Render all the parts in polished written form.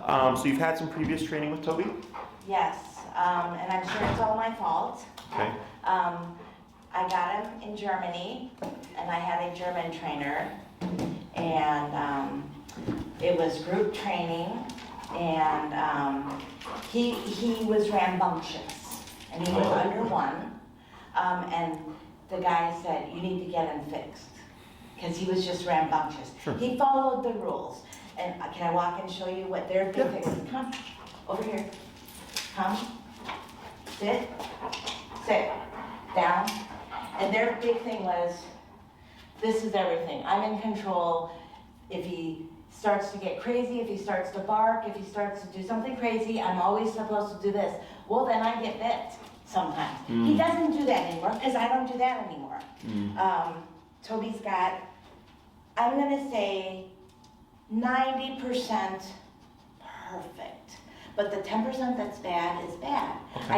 So you've had some previous training with Toby? Yes, and I'm sure it's all my fault. Okay. I got him in Germany, and I had a German trainer, and it was group training, and he was rambunctious, and he was under one, and the guy said, you need to get him fixed, because he was just rambunctious. Sure. He followed the rules, and can I walk and show you what their big thing is? Come, over here. Come, sit, down. And their big thing was, this is everything. I'm in control. If he starts to get crazy, if he starts to bark, if he starts to do something crazy, I'm always supposed to do this. Well, then I get bit sometimes. He doesn't do that anymore because I don't do that anymore. Toby's got, I'm gonna say 90% perfect. But the 10% that's bad is bad. Okay.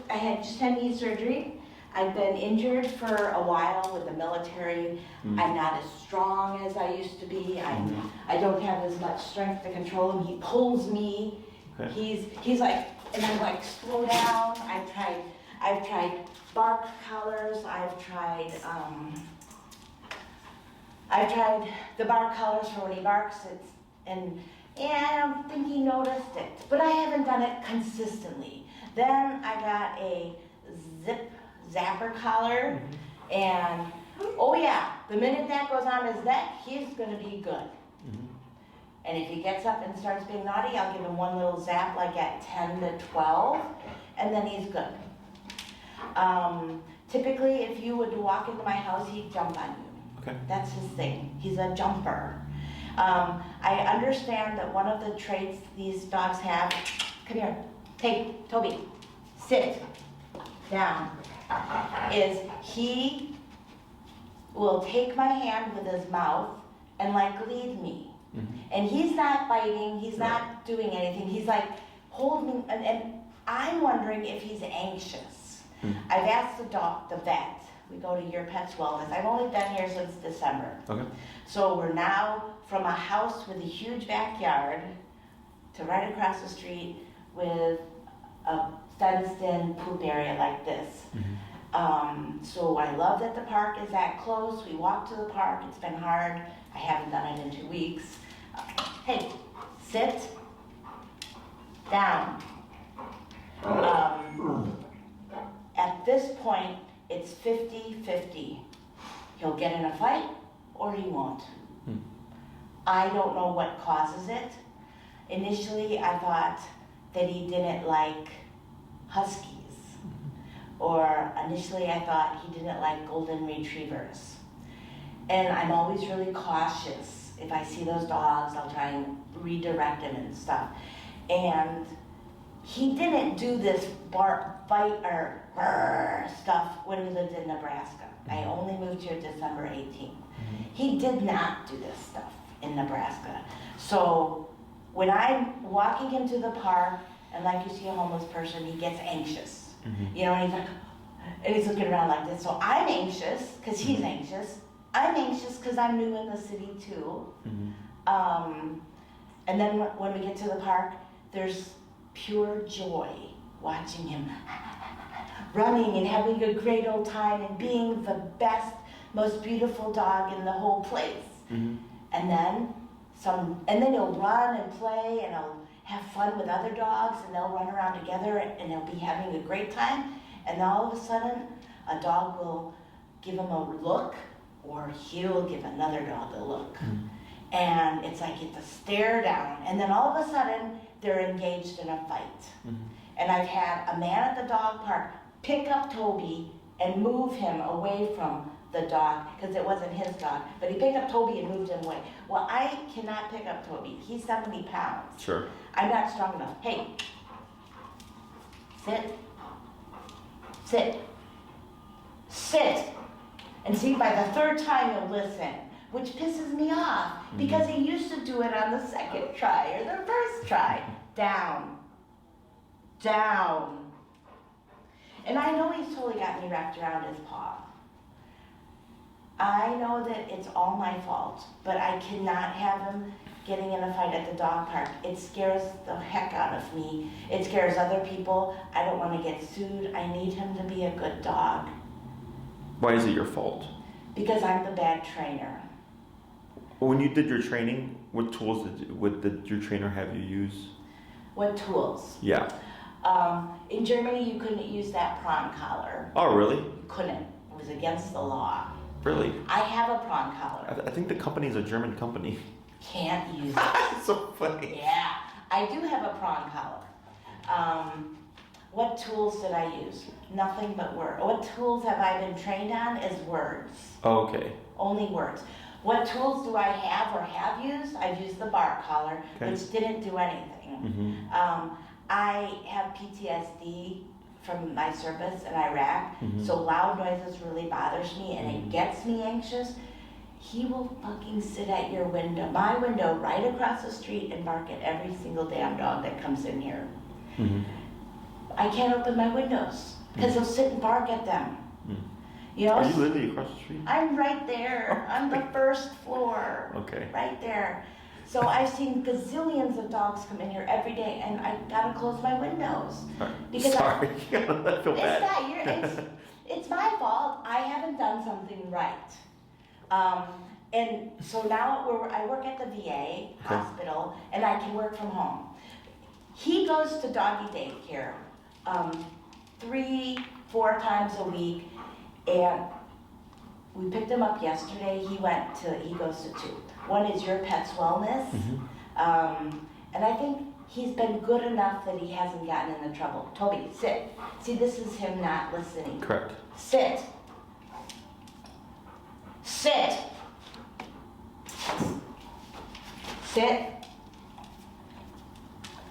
I had just had knee surgery. I've been injured for a while with the military. I'm not as strong as I used to be. I don't have as much strength to control him. He pulls me. Okay. He's like, and I'm like, slow down. I've tried bark collars. I've tried the bark collars for when he barks. And I don't think he noticed it, but I haven't done it consistently. Then I got a zip zapper collar, and oh yeah, the minute that goes on his neck, he's gonna be good. And if he gets up and starts being naughty, I'll give him one little zap like at 10 to 12, and then he's good. Typically, if you would walk into my house, he'd jump on you. Okay. That's his thing. He's a jumper. I understand that one of the traits these dogs have, come here, hey, Toby, sit down, is he will take my hand with his mouth and like lead me. And he's not biting, he's not doing anything, he's like holding, and I'm wondering if he's anxious. I've asked the vet, we go to Your Pet's Wellness, I've only been here since December. Okay. So we're now from a house with a huge backyard to right across the street with a fenced-in poop area like this. So I love that the park is that close. We walk to the park. It's been hard. I haven't done it in 2 weeks. Hey, sit down. At this point, it's 50-50. He'll get in a fight or he won't. I don't know what causes it. Initially, I thought that he didn't like huskies. Or initially, I thought he didn't like golden retrievers. And I'm always really cautious. If I see those dogs, I'll try and redirect him and stuff. And he didn't do this bite or stuff when we lived in Nebraska. I only moved here December 18th. He did not do this stuff in Nebraska. So when I'm walking him to the park, and like you see a homeless person, he gets anxious. You know, and he's like, and he's looking around like this. So I'm anxious because he's anxious. I'm anxious because I'm new in the city too. And then when we get to the park, there's pure joy watching him running and having a great old time and being the best, most beautiful dog in the whole place. And then he'll run and play and he'll have fun with other dogs and they'll run around together and they'll be having a great time. And then all of a sudden, a dog will give him a look or he'll give another dog a look. And it's like it's a stare down. And then all of a sudden, they're engaged in a fight. And I've had a man at the dog park pick up Toby and move him away from the dog, because it wasn't his dog, but he picked up Toby and moved him away. Well, I cannot pick up Toby. He's 70 pounds. Sure. I'm not strong enough. Hey, sit, sit, sit. And see, by the third time he'll listen, which pisses me off, because he used to do it on the second try or the first try. Down, down. And I know he's totally got me wrapped around his paw. I know that it's all my fault, but I cannot have him getting in a fight at the dog park. It scares the heck out of me. It scares other people. I don't want to get sued. I need him to be a good dog. Why is it your fault? Because I'm the bad trainer. When you did your training, what tools did your trainer have you use? What tools? Yeah. In Germany, you couldn't use that prong collar. Oh, really? You couldn't. It was against the law. Really? I have a prong collar. I think the company is a German company. Can't use it. So funny. Yeah, I do have a prong collar. What tools did I use? Nothing but words. What tools have I been trained on is words. Oh, okay. Only words. What tools do I have or have used? I've used the bark collar, Okay. which didn't do anything. Mm-hmm. I have PTSD from my service in Iraq, Mhm. so loud noises really bothers me and it gets me anxious. He will fucking sit at your window, my window, right across the street and bark at every single damn dog that comes in here. Mm-hmm. I can't open my windows because he'll sit and bark at them. You know, Are you literally across the street? I'm right there on the first floor. Okay. Right there. So I've seen gazillions of dogs come in here every day, and I gotta close my windows. Because Sorry, I feel bad. It's not your, it's my fault. I haven't done something right. And so now I work at the VA hospital, and I can work from home. He goes to doggy daycare 3-4 times a week, and we picked him up yesterday. He goes to 2. One is Your Pet's Wellness, and I think he's been good enough that he hasn't gotten into trouble. Toby, sit. See, this is him not listening. Correct. Sit. Sit. Sit.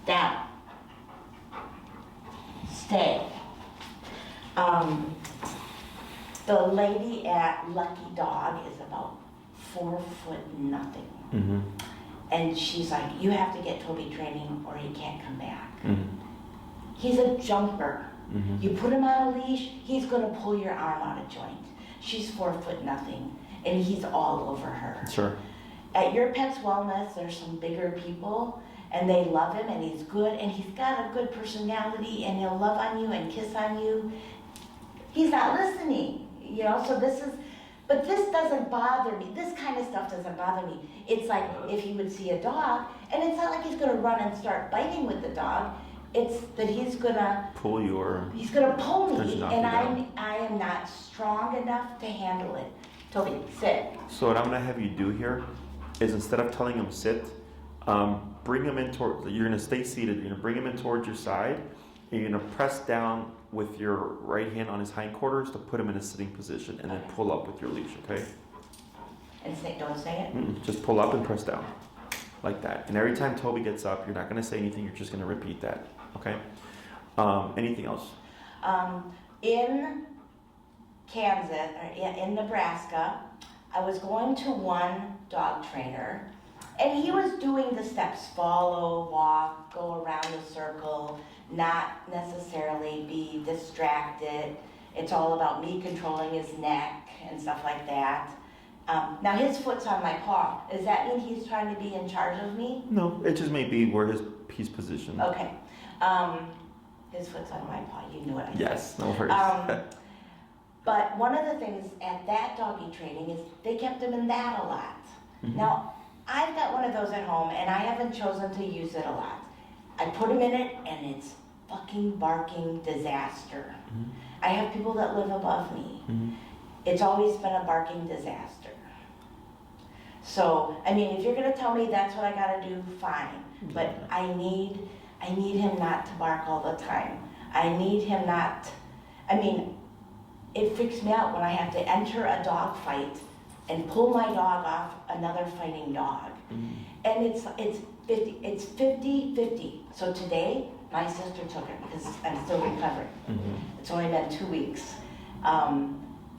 Down. Stay. The lady at Lucky Dog is about 4'0". Mm-hmm. And she's like, you have to get Toby training or he can't come back. Mm-hmm. He's a jumper. Mm-hmm. You put him on a leash, he's gonna pull your arm out of joint. She's 4'0", and he's all over her. Sure. At Your Pet's Wellness, there's some bigger people, and they love him, and he's good, and he's got a good personality, and he'll love on you and kiss on you. He's not listening, you know, but this doesn't bother me. This kind of stuff doesn't bother me. It's like if he would see a dog, and it's not like he's gonna run and start biting with the dog. It's that he's gonna pull you or he's gonna pull me, knock and you down. I am not strong enough to handle it. Toby, sit. So what I'm gonna have you do here is instead of telling him sit, bring him in towards. You're gonna stay seated. You're gonna bring him in towards your side. And you're gonna press down with your right hand on his hindquarters to put him in a sitting position, and then pull up with your leash. Okay. And don't say it. Just pull up and press down, like that. And every time Toby gets up, you're not gonna say anything. You're just gonna repeat that. Okay. Anything else? In Kansas, or in Nebraska, I was going to one dog trainer, and he was doing the steps: follow, walk, go around the circle, not necessarily be distracted. It's all about me controlling his neck and stuff like that. Now his foot's on my paw. Does that mean he's trying to be in charge of me? No, it just may be where he's positioned. Okay. His foot's on my paw. You knew what I said. Yes, no worries. But one of the things at that doggy training is they kept him in that a lot. Mm-hmm. Now, I've got one of those at home, and I haven't chosen to use it a lot. I put him in it, and it's fucking barking disaster. Mm-hmm. I have people that live above me. Mm-hmm. It's always been a barking disaster. So, I mean, if you're gonna tell me that's what I gotta do, fine. But I need him not to bark all the time. I need him not, it freaks me out when I have to enter a dog fight and pull my dog off another fighting dog. Mm-hmm. And it's 50-50. So today, my sister took it because I'm still recovering. Mm-hmm. It's only been 2 weeks.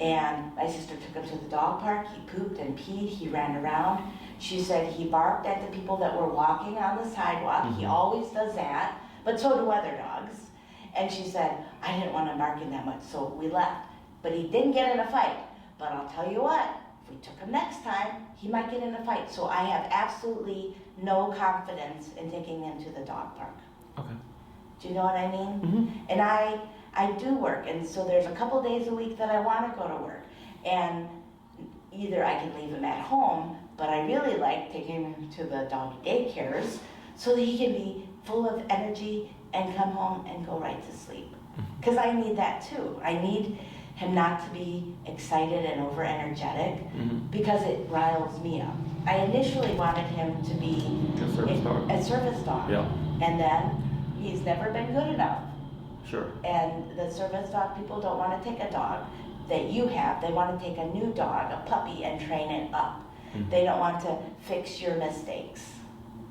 And my sister took him to the dog park. He pooped and peed. He ran around. She said he barked at the people that were walking on the sidewalk. Mm-hmm. He always does that, but so do other dogs. And she said, I didn't want him barking that much, so we left. But he didn't get in a fight. But I'll tell you what, If we took him next time, he might get in a fight. So I have absolutely no confidence in taking him to the dog park. Okay. Do you know what I mean? Mm-hmm. And I do work, and so there's a couple days a week that I want to go to work. And either I can leave him at home, but I really like taking him to the dog daycares so that he can be full of energy and come home and go right to sleep. Because I need that too. I need him not to be excited and over energetic because it riles me up. I initially wanted him to be A service dog. a service dog. Yeah. And then he's never been good enough. Sure. And the service dog people don't want to take a dog that you have. They want to take a new dog, a puppy, and train it up. Mm-hmm. They don't want to fix your mistakes.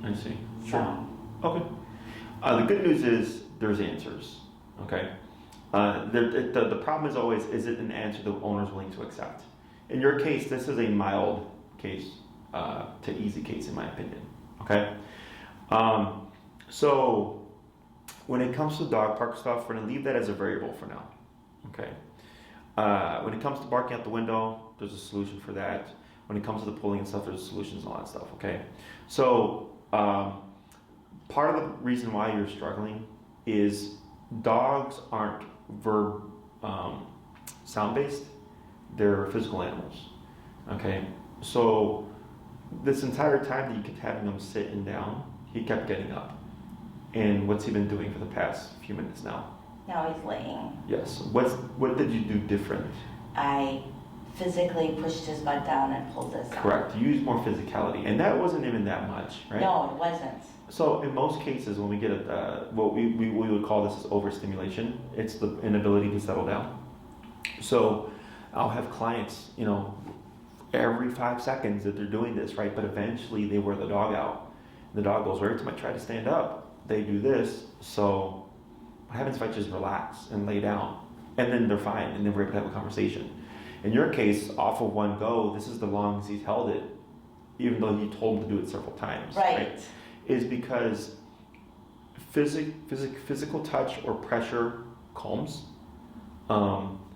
I see. So, Sure. Okay. The good news is there's answers. Okay. The problem is always, is it an answer the owner's willing to accept? In your case, this is a mild case to easy case, in my opinion. Okay. So when it comes to dog park stuff, we're gonna leave that as a variable for now. Okay. When it comes to barking out the window, there's a solution for that. When it comes to the pulling and stuff, there's solutions and all that stuff. Okay. So part of the reason why you're struggling is dogs aren't verb sound based, they're physical animals. Okay, so this entire time that you kept having him sitting down, he kept getting up. And what's he been doing for the past few minutes now? now he's laying. Yes. What did you do different? I physically pushed his butt down and pulled this out. Correct. You used more physicality, and that wasn't even that much, right? No, it wasn't. So in most cases, when we get what we would call this is overstimulation. It's the inability to settle down. So I'll have clients, every 5 seconds that they're doing this, right? But eventually they wear the dog out. The dog goes, every time I try to stand up, they do this. So what happens if I just relax and lay down? And then they're fine, and then we're able to have a conversation. In your case, off of one go, this is the longest he's held it, even though you told him to do it several times. Right. Is because physical touch or pressure calms.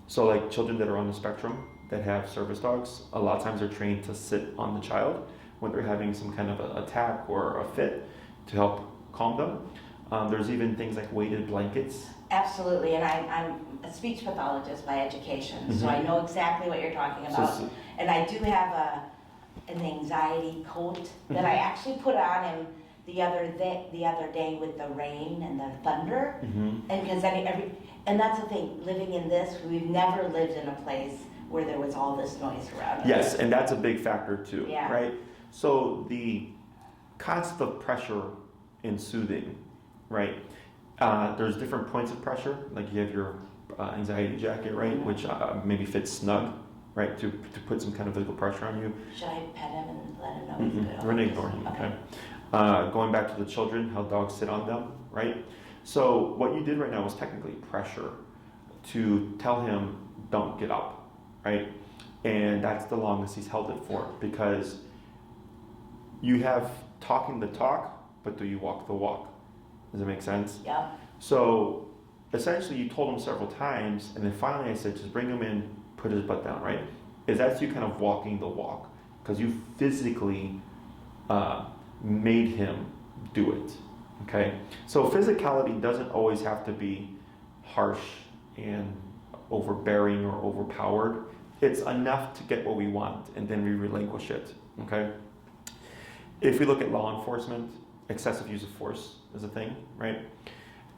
So like children that are on the spectrum that have service dogs, a lot of times they're trained to sit on the child when they're having some kind of an attack or a fit to help calm them. There's even things like weighted blankets. Absolutely, and I'm a speech pathologist by education, so Mhm. I know exactly what you're talking about. So- And I do have an anxiety coat that I actually put on him the other day with the rain and the thunder, Mm-hmm. and because and that's the thing, living in this, we've never lived in a place where there was all this noise around us. Yes, and that's a big factor too, Yeah. right? So the concept of pressure in soothing, right? There's different points of pressure, like you have your anxiety jacket, right, which maybe fits snug, right, to put some kind of physical pressure on you. Should I pet him and let him know he's good? We're gonna ignore him, okay? Going back to the children, how dogs sit on them, right? So what you did right now was technically pressure to tell him, don't get up, right? And that's the longest he's held it for, because you have talking the talk, but do you walk the walk? Does that make sense? Yeah. So essentially you told him several times, and then finally I said, just bring him in, put his butt down, right? Is that's you kind of walking the walk, because you physically made him do it, okay? So physicality doesn't always have to be harsh and overbearing or overpowered. It's enough to get what we want, and then we relinquish it, okay? If we look at law enforcement, excessive use of force is a thing, right?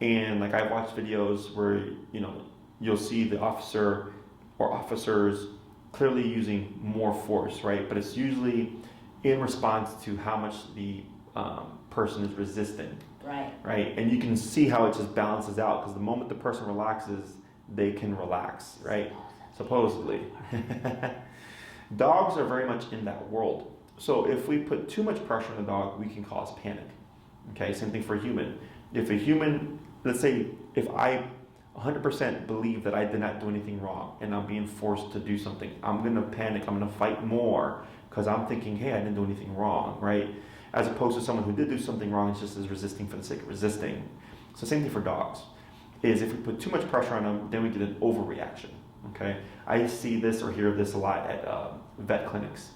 And like I've watched videos where, you'll see the officer or officers clearly using more force, right? But it's usually in response to how much the person is resisting, right? And you can see how it just balances out, because the moment the person relaxes, they can relax, right? Supposedly. Dogs are very much in that world. So if we put too much pressure on a dog, we can cause panic. Okay, same thing for a human. If a human, let's say, if I 100% believe that I did not do anything wrong and I'm being forced to do something, I'm going to panic, I'm going to fight more, because I'm thinking, hey, I didn't do anything wrong, right? As opposed to someone who did do something wrong and just is resisting for the sake of resisting. So same thing for dogs, is if we put too much pressure on them, then we get an overreaction, okay? I see this or hear this a lot at vet clinics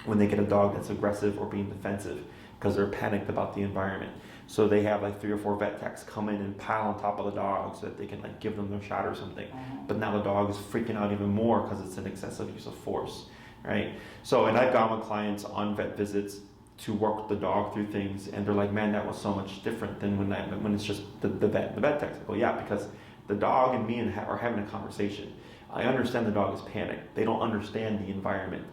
when they get a dog that's aggressive or being defensive because they're panicked about the environment. So they have like 3 or 4 vet techs come in and pile on top of the dog so that they can like give them their shot or something. But now the dog is freaking out even more because it's an excessive use of force, right? So, and I've gone with clients on vet visits to work with the dog through things, and they're like, man, that was so much different than when it's just the vet techs. I go, yeah, because the dog and me are having a conversation. I understand the dog is panicked. They don't understand the environment,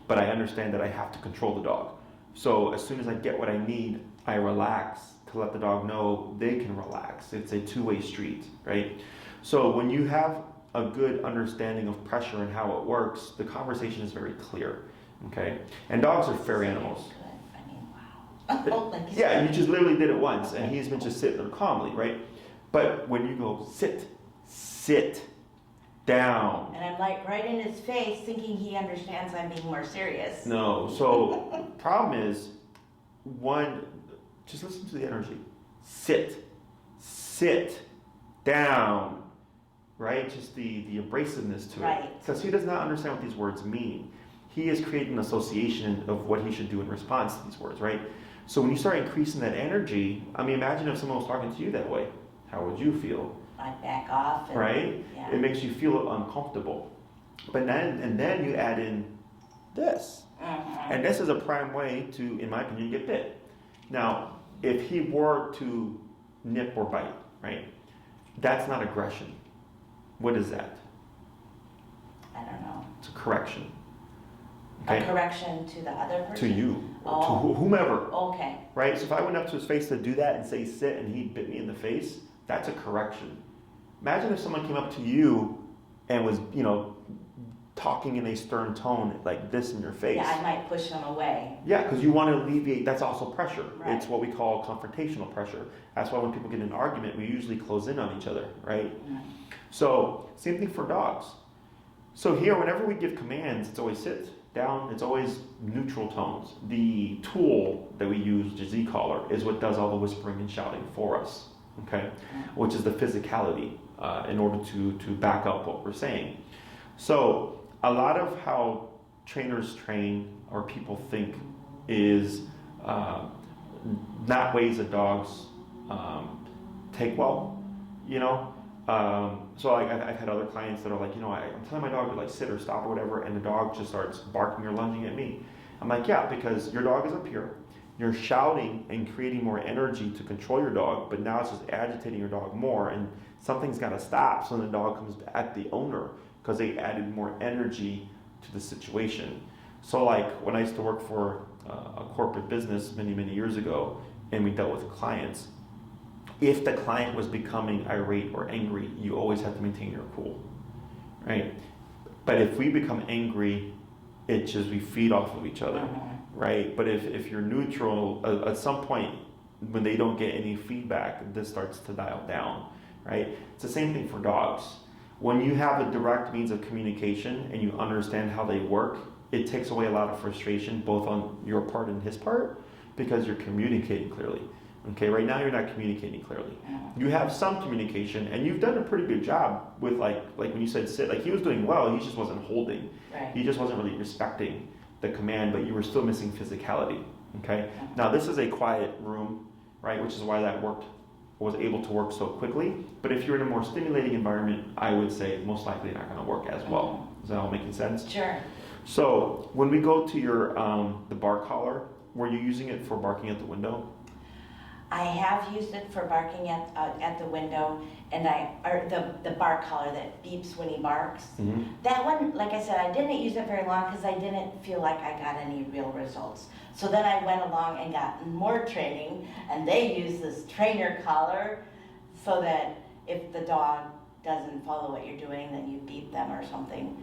but I understand that I have to control the dog. So as soon as I get what I need, I relax to let the dog know they can relax. It's a two-way street, right? So when you have a good understanding of pressure and how it works, the conversation is very clear, okay? And dogs are fair animals. I mean, wow. Like Yeah, you just literally did it once, and he's been just sitting there calmly, right? But when you go sit down. And I'm like right in his face thinking he understands I'm being more serious. No, so problem is, one, just listen to the energy. Sit down, right? Just the abrasiveness to Right. it. Because he does not understand what these words mean. He is creating an association of what he should do in response to these words, right? So when you start increasing that energy, I mean, imagine if someone was talking to you that way. How would you feel? I'd back off. And, right? Yeah. It makes you feel uncomfortable. But then you add in this. And this is a prime way to, in my opinion, get bit. Now, if he were to nip or bite, right? That's not aggression. What is that? I don't know. It's a correction. A correction to the other person? To you. Oh. To whomever. Okay. Right? So if I went up to his face to do that and say sit and he bit me in the face, that's a correction. Imagine if someone came up to you and was, talking in a stern tone like this in your face. Yeah, I might push him away. Yeah, because you want to alleviate, that's also pressure. Right. It's what we call confrontational pressure. That's why when people get in an argument, we usually close in on each other, right? So, same thing for dogs. So here, whenever we give commands, it's always sit down, it's always neutral tones. The tool that we use, which is Ecollar, is what does all the whispering and shouting for us, okay? Which is the physicality in order to back up what we're saying. So, a lot of how trainers train or people think is not ways that dogs take well, So I've had other clients that are like, I'm telling my dog to sit or stop or whatever, and the dog just starts barking or lunging at me. I'm like, yeah, because your dog is up here. You're shouting and creating more energy to control your dog, but now it's just agitating your dog more, and something's got to stop so the dog comes at the owner because they added more energy to the situation. So when I used to work for a corporate business many, many years ago, and we dealt with clients, if the client was becoming irate or angry, you always have to maintain your cool, right? But if we become angry, it's just we feed off of each other, right? But if you're neutral, at some point when they don't get any feedback, this starts to dial down, right? It's the same thing for dogs. When you have a direct means of communication and you understand how they work, it takes away a lot of frustration, both on your part and his part, because you're communicating clearly. Okay, right now you're not communicating clearly. You have some communication, and you've done a pretty good job with like when you said sit, he was doing well, he just wasn't holding. Right. He just wasn't really respecting the command, but you were still missing physicality. Okay, now this is a quiet room, right, which is why that was able to work so quickly. But if you're in a more stimulating environment, I would say most likely not going to work as well. Is that all making sense? Sure. So when we go to your the bar collar, were you using it for barking at the window? I have used it for barking at the window, and the bar collar that beeps when he barks. Mm-hmm. That one, like I said, I didn't use it very long because I didn't feel like I got any real results. So then I went along and got more training, and they use this trainer collar so that if the dog doesn't follow what you're doing, then you beep them or something.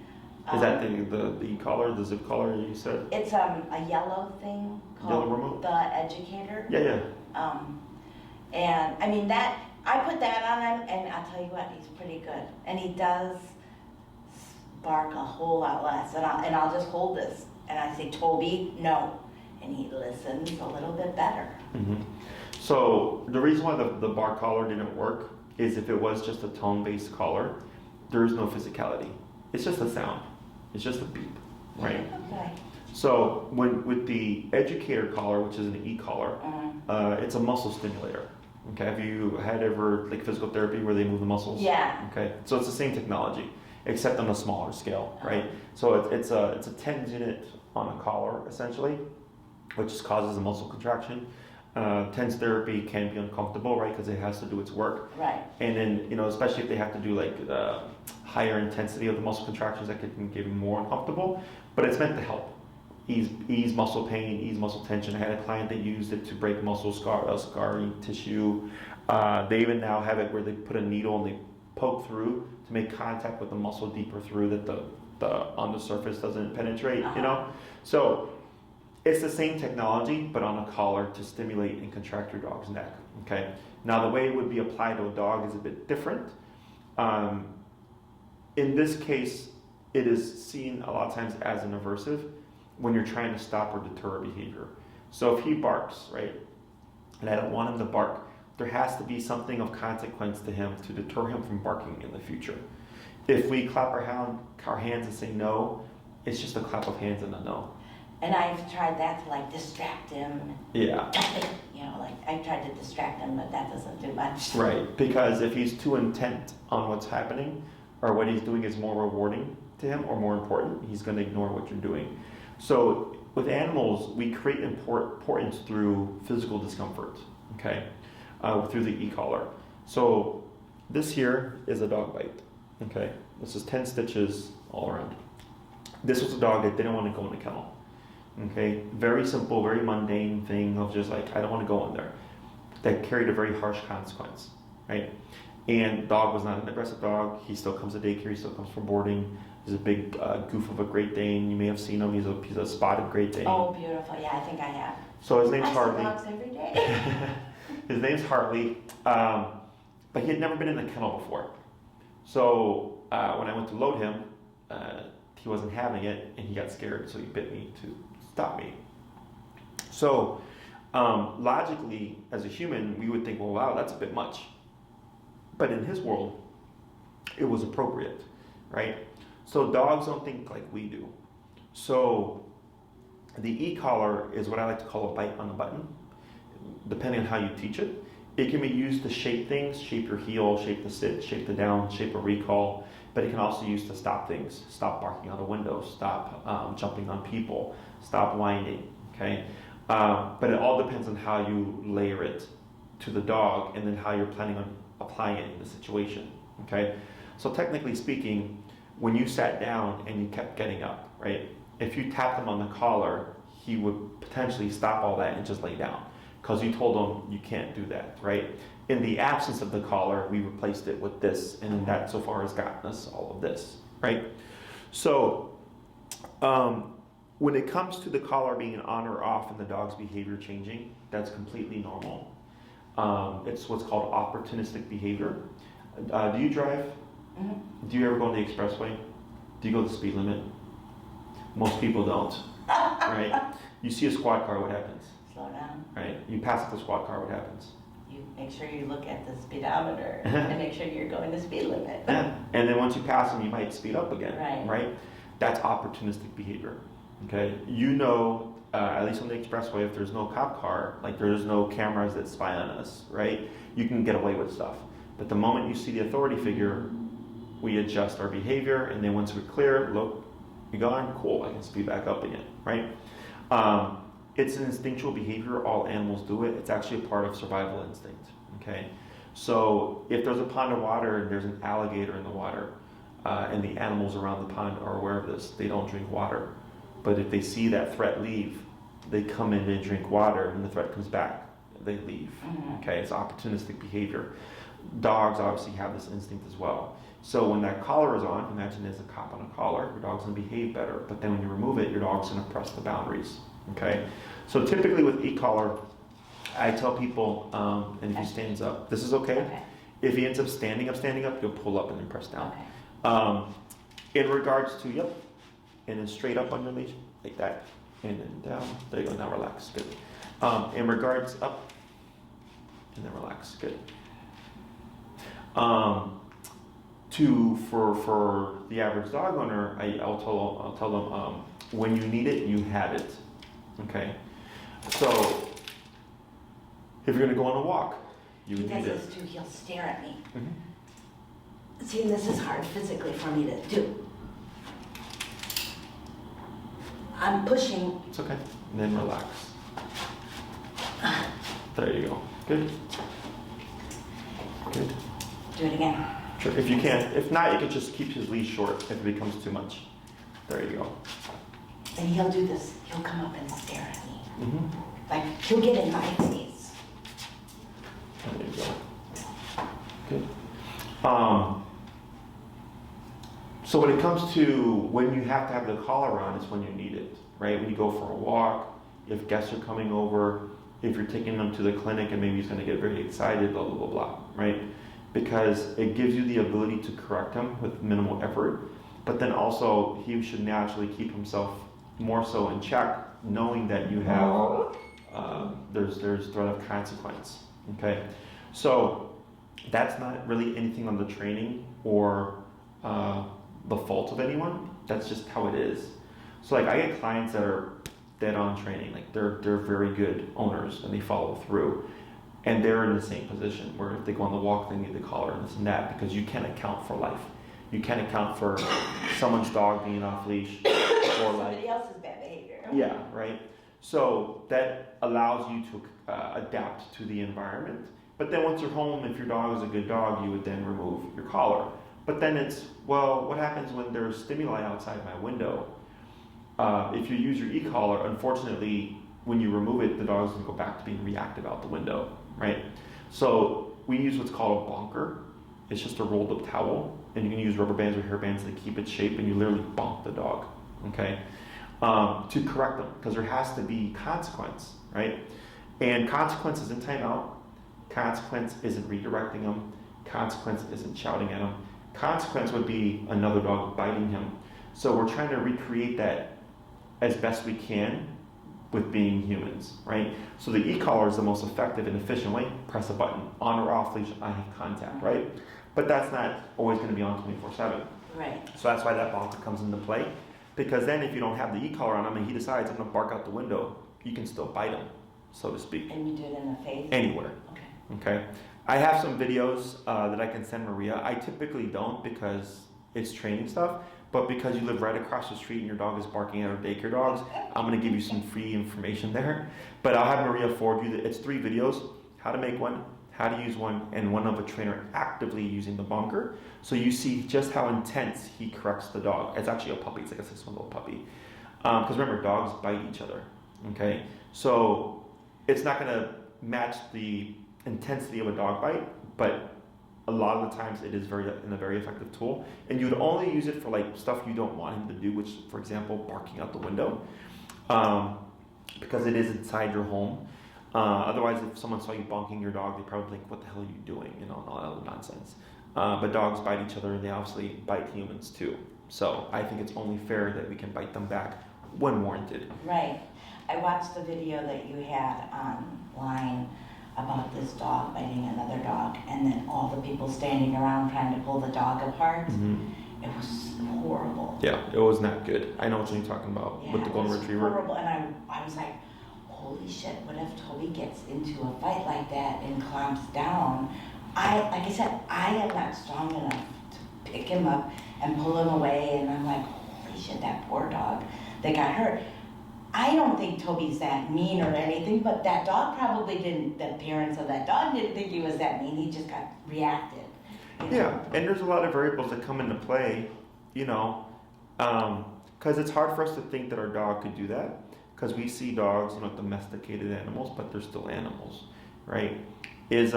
Is that the collar, the zip collar you said? It's a yellow thing called Yellow remote? the Educator. Yeah. And I mean I put that on him, and I'll tell you what, he's pretty good. And he does bark a whole lot less. And I'll just hold this, and I say, Toby, no. And he listens a little bit better. Mm-hmm. So the reason why the bar collar didn't work is if it was just a tone-based collar, there is no physicality. It's just a sound. It's just a beep. right? Okay. So with the educator collar, which is an e-collar, it's a muscle stimulator. Okay, have you had ever like physical therapy where they move the muscles? Yeah. Okay, so it's the same technology, except on a smaller scale, right? So it's a TENS unit on a collar essentially, which just causes a muscle contraction. TENS therapy can be uncomfortable, right? Because it has to do its work. Right. And then, especially if they have to do like higher intensity of the muscle contractions, that can get more uncomfortable. But it's meant to help ease muscle pain, ease muscle tension. I had a client that used it to break muscle scarring tissue. They even now have it where they put a needle and they poke through to make contact with the muscle deeper through that the on the surface doesn't penetrate. So it's the same technology, but on a collar to stimulate and contract your dog's neck. Okay. Now the way it would be applied to a dog is a bit different. In this case, it is seen a lot of times as an aversive when you're trying to stop or deter a behavior. So if he barks, right, and I don't want him to bark, there has to be something of consequence to him to deter him from barking in the future. If we clap our hands and say no, it's just a clap of hands and a no. And I've tried that to like distract him. Yeah. Like I've tried to distract him, but that doesn't do much. Right, because if he's too intent on what's happening, or what he's doing is more rewarding to him or more important, he's going to ignore what you're doing. So with animals, we create importance through physical discomfort, okay, through the e-collar. So this here is a dog bite, okay. This is 10 stitches all around. This was a dog that didn't want to go in the kennel, okay. Very simple, very mundane thing of just like, I don't want to go in there. That carried a very harsh consequence, right? And dog was not an aggressive dog. He still comes to daycare. He still comes for boarding. He's a big goof of a Great Dane. You may have seen him. He's a spotted Great Dane. Oh, beautiful. Yeah, I think I have. So his name's I Hartley. see dogs every day. His name's Hartley. But he had never been in the kennel before. So when I went to load him, he wasn't having it, and he got scared, so he bit me to stop me. So logically, as a human, we would think, well, wow, that's a bit much. But in his world, it was appropriate, right? So dogs don't think like we do. So the e-collar is what I like to call a bite on the button, depending on how you teach it. It can be used to shape things, shape your heel, shape the sit, shape the down, shape a recall, but it can also be used to stop things, stop barking out a window, stop jumping on people, stop whining, okay? But it all depends on how you layer it to the dog and then how you're planning on applying it in the situation, okay? So technically speaking, when you sat down and you kept getting up, right? If you tapped him on the collar, he would potentially stop all that and just lay down because you told him you can't do that, right? In the absence of the collar, we replaced it with this, and that so far has gotten us all of this, right? So when it comes to the collar being an on or off and the dog's behavior changing, that's completely normal. It's what's called opportunistic behavior. Do you drive? Mm-hmm. Do you ever go on the expressway? Do you go the speed limit? Most people don't, right? You see a squad car, what happens? Slow down. Right? You pass the squad car, what happens? You make sure you look at the speedometer and make sure you're going the speed limit. Yeah. And then once you pass them, you might speed up again, right? That's opportunistic behavior, okay? At least on the expressway, if there's no cop car, like there's no cameras that spy on us, right? You can get away with stuff. But the moment you see the authority figure, we adjust our behavior, and then once we're clear, look, you're gone, cool, I can speed back up again, right? It's an instinctual behavior, all animals do it. It's actually a part of survival instinct, okay? So if there's a pond of water and there's an alligator in the water, and the animals around the pond are aware of this, they don't drink water. But if they see that threat leave, they come in and drink water. When the threat comes back, they leave. Mm-hmm. Okay, it's opportunistic behavior. Dogs obviously have this instinct as well. So when that collar is on, imagine there's a cop on a collar, your dog's going to behave better. But then when you remove it, your dog's going to press the boundaries. Okay, so typically with e-collar, I tell people, and if he stands up, this is okay. If he ends up standing up, you'll pull up and then press down. In regards to, and then straight up on your leash, like that, and then down. There you go, now relax, good. In regards up, and then relax, good. For the average dog owner, I'll tell them when you need it, you have it. Okay? So, if you're gonna go on a walk, you He need does it. this too, he'll stare at me. Mhm. See, this is hard physically for me to do. I'm pushing. It's okay. And then relax. There you go. Good. Good. Do it again. Sure. If you can. If not, you can just keep his leash short if it becomes too much. There you go. And he'll do this. He'll come up and stare at me. Mm-hmm. Like, he'll get in my face. There you go. Good. So when it comes to when you have to have the collar on, is when you need it, right? When you go for a walk, if guests are coming over, if you're taking them to the clinic and maybe he's going to get very excited, blah, blah, blah, blah, right? Because it gives you the ability to correct him with minimal effort, but then also he should naturally keep himself more so in check, knowing that you have, there's threat of consequence, okay? So that's not really anything on the training or the fault of anyone. That's just how it is. So like I get clients that are dead on training, like they're very good owners and they follow through, and they're in the same position where if they go on the walk they need the collar and this and that, because you can't account for life. You can't account for someone's dog being off leash or like somebody else's bad behavior. yeah, right. So that allows you to adapt to the environment. But then once you're home, if your dog is a good dog, you would then remove your collar. But then it's, well, what happens when there's stimuli outside my window? If you use your e-collar, unfortunately, when you remove it, the dog's going to go back to being reactive out the window, right? So we use what's called a bonker. It's just a rolled up towel, and you can use rubber bands or hair bands to keep its shape, and you literally bonk the dog, okay? To correct them, because there has to be consequence, right? And consequence isn't timeout. Consequence isn't redirecting them. Consequence isn't shouting at them. Consequence would be another dog biting him. So we're trying to recreate that as best we can with being humans, right? So the e-collar is the most effective and efficient way. Press a button, on or off leash, I have contact, right? But that's not always going to be on 24/7. Right. So that's why that bonker comes into play. Because then if you don't have the e-collar on him and he decides I'm going to bark out the window, you can still bite him, so to speak. And you do it in the face? Anywhere. Okay. Okay. I have some videos that I can send Maria. I typically don't because it's training stuff, but because you live right across the street and your dog is barking at our daycare dogs, I'm going to give you some free information there. But I'll have Maria forward you. It's 3 videos: how to make one, how to use one, and one of a trainer actively using the bonker. So you see just how intense he corrects the dog. It's actually a puppy. It's like a 6-month-old puppy. Because remember, dogs bite each other. Okay, so it's not going to match the intensity of a dog bite, but a lot of the times it is a very effective tool. And you would only use it for like stuff you don't want him to do, which, for example, barking out the window, because it is inside your home. Otherwise, if someone saw you bonking your dog, they probably think, "What the hell are you doing?" You know, and all that other nonsense. But dogs bite each other, and they obviously bite humans too. So I think it's only fair that we can bite them back when warranted. Right. I watched the video that you had online about this dog biting another dog, and then all the people standing around trying to pull the dog apart. Mm-hmm. It was horrible. Yeah, it was not good. I know what you're talking about with the golden retriever. Horrible, and I was like, holy shit, what if Toby gets into a fight like that and clamps down? Like I said, I am not strong enough to pick him up and pull him away, and I'm like, holy shit, that poor dog that got hurt. I don't think Toby's that mean or anything, but that dog probably didn't, the parents of that dog didn't think he was that mean. He just got reacted. You know? Yeah, and there's a lot of variables that come into play, you know, because it's hard for us to think that our dog could do that, because we see dogs, you know, domesticated animals, but they're still animals, right? Is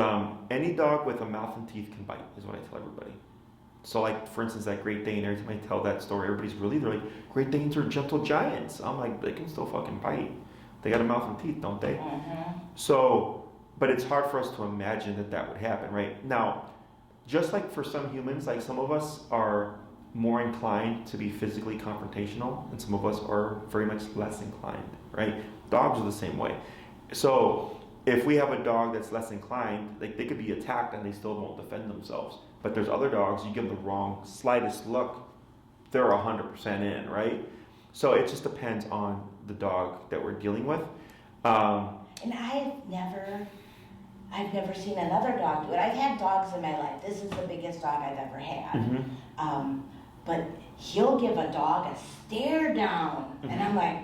any dog with a mouth and teeth can bite, is what I tell everybody. So like, for instance, that Great Dane, every time I tell that story, everybody's they're like, Great Danes are gentle giants. I'm like, they can still fucking bite. They got a mouth and teeth, don't they? Mm-hmm. So, but it's hard for us to imagine that would happen, right? Now, just like for some humans, like some of us are more inclined to be physically confrontational, and some of us are very much less inclined, right? Dogs are the same way. So if we have a dog that's less inclined, like they could be attacked and they still won't defend themselves. But there's other dogs, you give them the wrong slightest look, they're 100% in, right? So it just depends on the dog that we're dealing with. And I've never seen another dog do it. I've had dogs in my life. This is the biggest dog I've ever had. Mm-hmm. But he'll give a dog a stare down, Mm-hmm. and I'm like,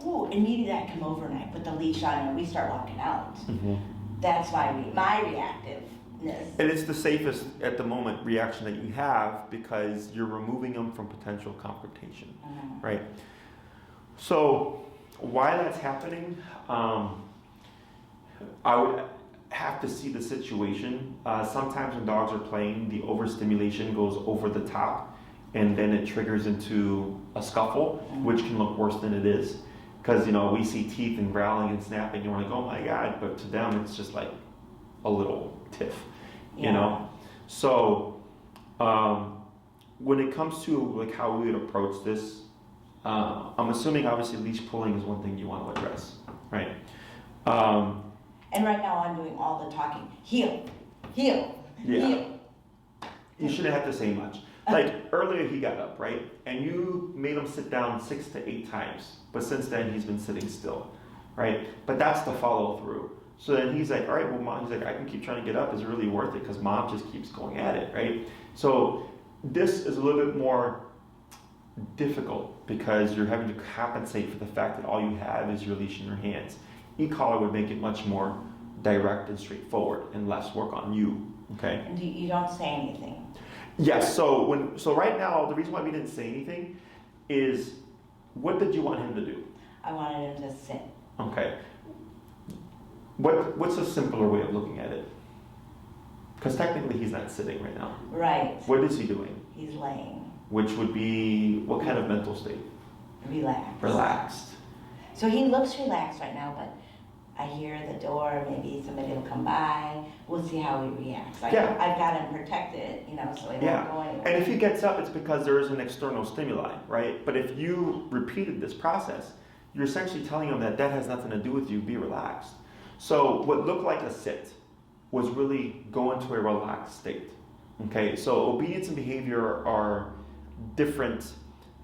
ooh, immediately I come over and I put the leash on and we start walking out. Mm-hmm. That's my reactiveness. And it's the safest at the moment reaction that you have because you're removing them from potential confrontation, Mm-hmm. right? So why that's happening, I would have to see the situation. Sometimes when dogs are playing, the overstimulation goes over the top and then it triggers into a scuffle, which can look worse than it is. Because, we see teeth and growling and snapping and we're like, oh my God, but to them it's just like a little tiff, So when it comes to like how we would approach this, I'm assuming obviously leash pulling is one thing you want to address, right? And right now I'm doing all the talking. Heel. Yeah. Heel. You shouldn't have to say much. Like earlier he got up, right? And you made him sit down 6 to 8 times. But since then he's been sitting still, right? But that's the follow through. So then he's like, all right, well, Mom, he's like, I can keep trying to get up. Is it really worth it? Because Mom just keeps going at it, right? So this is a little bit more difficult because you're having to compensate for the fact that all you have is your leash in your hands. Ecollar would make it much more direct and straightforward and less work on you, okay? And you don't say anything. Yes, so right now, the reason why we didn't say anything is, what did you want him to do? I wanted him to sit. Okay. What's a simpler way of looking at it? Because technically he's not sitting right now. Right. What is he doing? He's laying. Which would be, what kind of mental state? Relaxed. Relaxed. So he looks relaxed right now, but I hear the door, maybe somebody will come by. We'll see how he reacts. I've got him protected, so he won't go anywhere. And if he gets up, it's because there is an external stimuli, right? But if you repeated this process, you're essentially telling him that has nothing to do with you, be relaxed. So what looked like a sit was really go into a relaxed state, okay? So obedience and behavior are different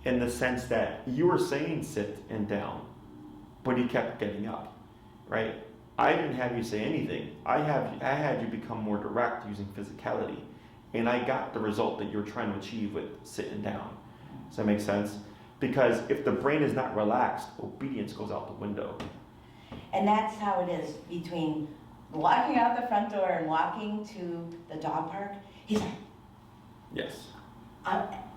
in the sense that you were saying sit and down, but he kept getting up. Right? I didn't have you say anything. I had you become more direct using physicality. And I got the result that you're trying to achieve with sitting down. Does that make sense? Because if the brain is not relaxed, obedience goes out the window. And that's how it is between walking out the front door and walking to the dog park. He's like, yes.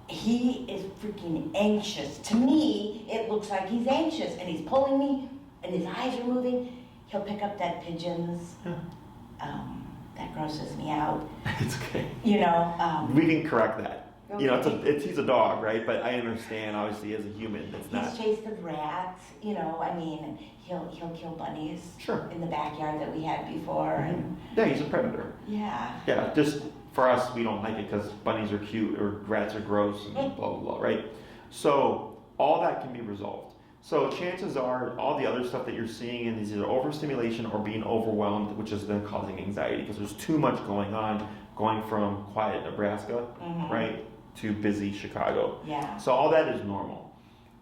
He is freaking anxious. To me, it looks like he's anxious and he's pulling me and his eyes are moving. He'll pick up dead pigeons. That grosses me out. It's okay. We can correct that. Okay. He's a dog, right? But I understand, obviously, as a human, it's not. He's chased the rats. He'll kill bunnies. Sure. In the backyard that we had before. Mm-hmm. And Yeah, he's a predator. yeah. Yeah, just for us, we don't like it because bunnies are cute or rats are gross and blah, blah, blah, right? So all that can be resolved. So chances are all the other stuff that you're seeing is either overstimulation or being overwhelmed, which is then causing anxiety because there's too much going on, going from quiet Nebraska, right, to busy Chicago. Yeah. So all that is normal.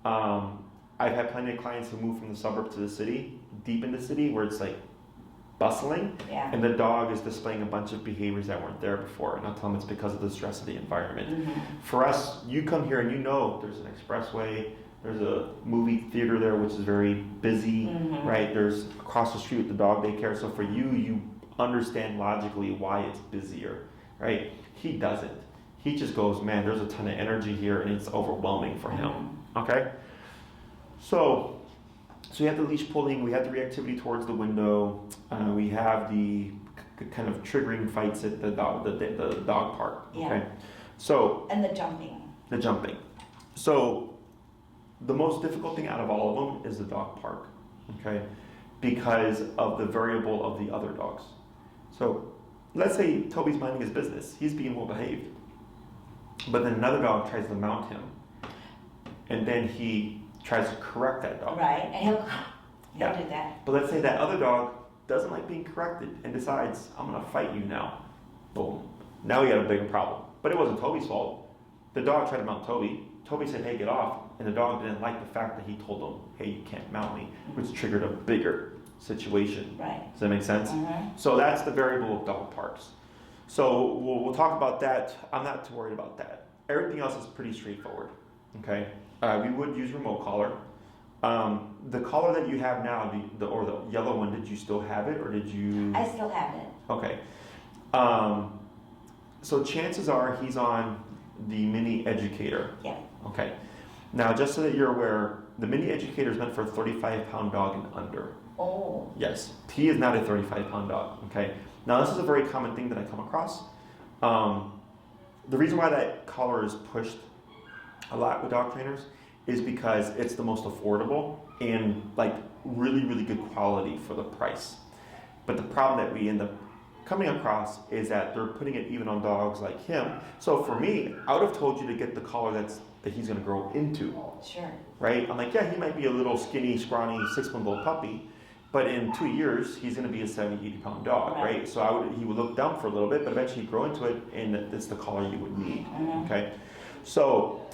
I've had plenty of clients who move from the suburb to the city, deep in the city, where it's like bustling, and the dog is displaying a bunch of behaviors that weren't there before. And I'll tell them it's because of the stress of the environment. For us, you come here and there's an expressway, there's a movie theater there, which is very busy, right? There's across the street with the dog daycare. So for you understand logically why it's busier, right? He doesn't. He just goes, man, there's a ton of energy here and it's overwhelming for him, okay? So you have the leash pulling, we have the reactivity towards the window, we have the kind of triggering fights at the dog park, okay? So and the jumping. The jumping. So the most difficult thing out of all of them is the dog park, okay? Because of the variable of the other dogs. So let's say Toby's minding his business. He's being well behaved. But then another dog tries to mount him. And then he tries to correct that dog. Right, and he'll do that. But let's say that other dog doesn't like being corrected and decides, I'm going to fight you now. Boom. Now we got a bigger problem. But it wasn't Toby's fault. The dog tried to mount Toby. Toby said, hey, get off. And the dog didn't like the fact that he told him, hey, you can't mount me, which triggered a bigger situation. Right. Does that make sense? Mm-hmm. So that's the variable of dog parks. So we'll talk about that. I'm not too worried about that. Everything else is pretty straightforward. Okay. We would use remote collar. The collar that you have now, or the yellow one, did you still have it, or did you? I still have it. Okay. So chances are he's on the mini educator. Yeah. Okay. Now, just so that you're aware, the mini educator is meant for a 35-pound dog and under. Oh. Yes. He is not a 35-pound dog. Okay. Now, this is a very common thing that I come across. The reason why that collar is pushed a lot with dog trainers is because it's the most affordable and like really, really good quality for the price. But the problem that we end up coming across is that they're putting it even on dogs like him. So for me, I would have told you to get the collar that he's going to grow into. Sure. Right? I'm like, yeah, he might be a little skinny, scrawny, 6-month-old puppy, but in 2 years, he's going to be a 70, 80-pound dog, right? So he would look dumb for a little bit, but eventually he'd grow into it, and it's the collar you would need, okay? So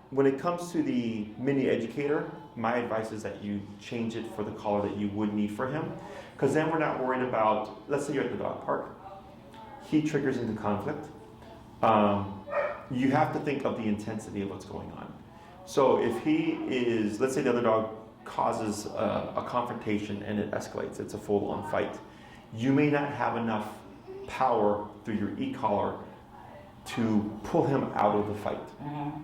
when it comes to the mini educator, my advice is that you change it for the collar that you would need for him, because then we're not worried about, let's say you're at the dog park, he triggers into conflict. You have to think of the intensity of what's going on. So if he is, let's say the other dog causes a confrontation and it escalates, it's a full-on fight, you may not have enough power through your e-collar to pull him out of the fight.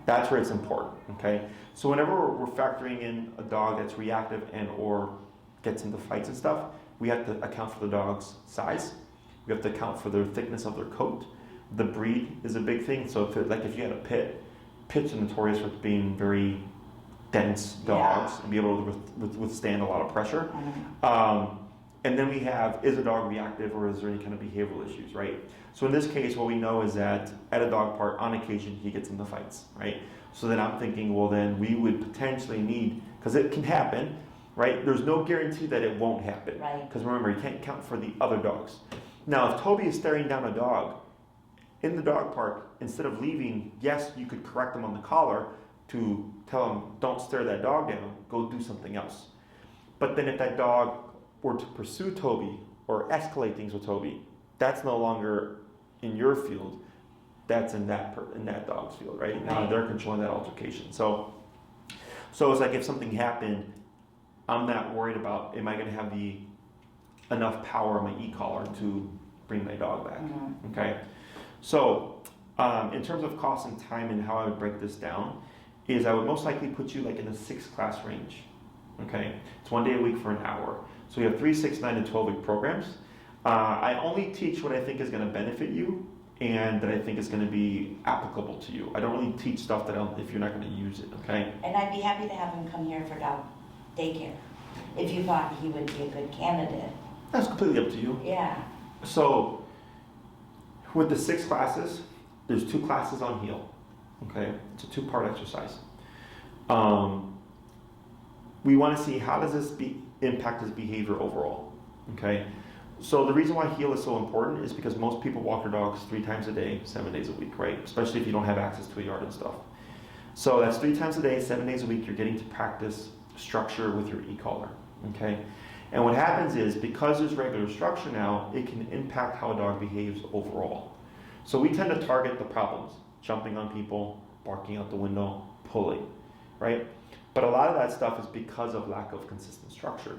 That's where it's important, okay? So whenever we're factoring in a dog that's reactive and or gets into fights and stuff, we have to account for the dog's size. We have to account for the thickness of their coat. The breed is a big thing. So if you had a pit, pits are notorious for being very dense dogs and be able to withstand a lot of pressure. And then we have, is a dog reactive or is there any kind of behavioral issues, right? So in this case, what we know is that at a dog park, on occasion, he gets into fights, right? So then I'm thinking, well, then we would potentially need, because it can happen, right? There's no guarantee that it won't happen. Right. Because remember, you can't account for the other dogs. Now, if Toby is staring down a dog in the dog park, instead of leaving, yes, you could correct him on the collar to tell him, don't stare that dog down, go do something else. But then if that dog were to pursue Toby or escalate things with Toby, that's no longer in your field, that's in that dog's field, right? Now they're controlling that altercation. So it's like if something happened, I'm not worried about, am I going to have enough power on my e-collar to bring my dog back, okay? So in terms of cost and time and how I would break this down, is I would most likely put you like in a 6-class range, okay? It's 1 day a week for an hour. So we have 3, 6, 9, and 12-week programs. I only teach what I think is going to benefit you and that I think is going to be applicable to you. I don't really teach stuff if you're not going to use it, okay? And I'd be happy to have him come here for dog daycare, if you thought he would be a good candidate. That's completely up to you. Yeah. So with the 6 classes, there's 2 classes on heel, okay? It's a 2-part exercise. We want to see how does this impact his behavior overall, okay? So the reason why heel is so important is because most people walk their dogs 3 times a day, 7 days a week, right? Especially if you don't have access to a yard and stuff. So that's 3 times a day, 7 days a week, you're getting to practice structure with your e-collar, okay? And what happens is, because there's regular structure now, it can impact how a dog behaves overall. So we tend to target the problems, jumping on people, barking out the window, pulling, right? But a lot of that stuff is because of lack of consistent structure.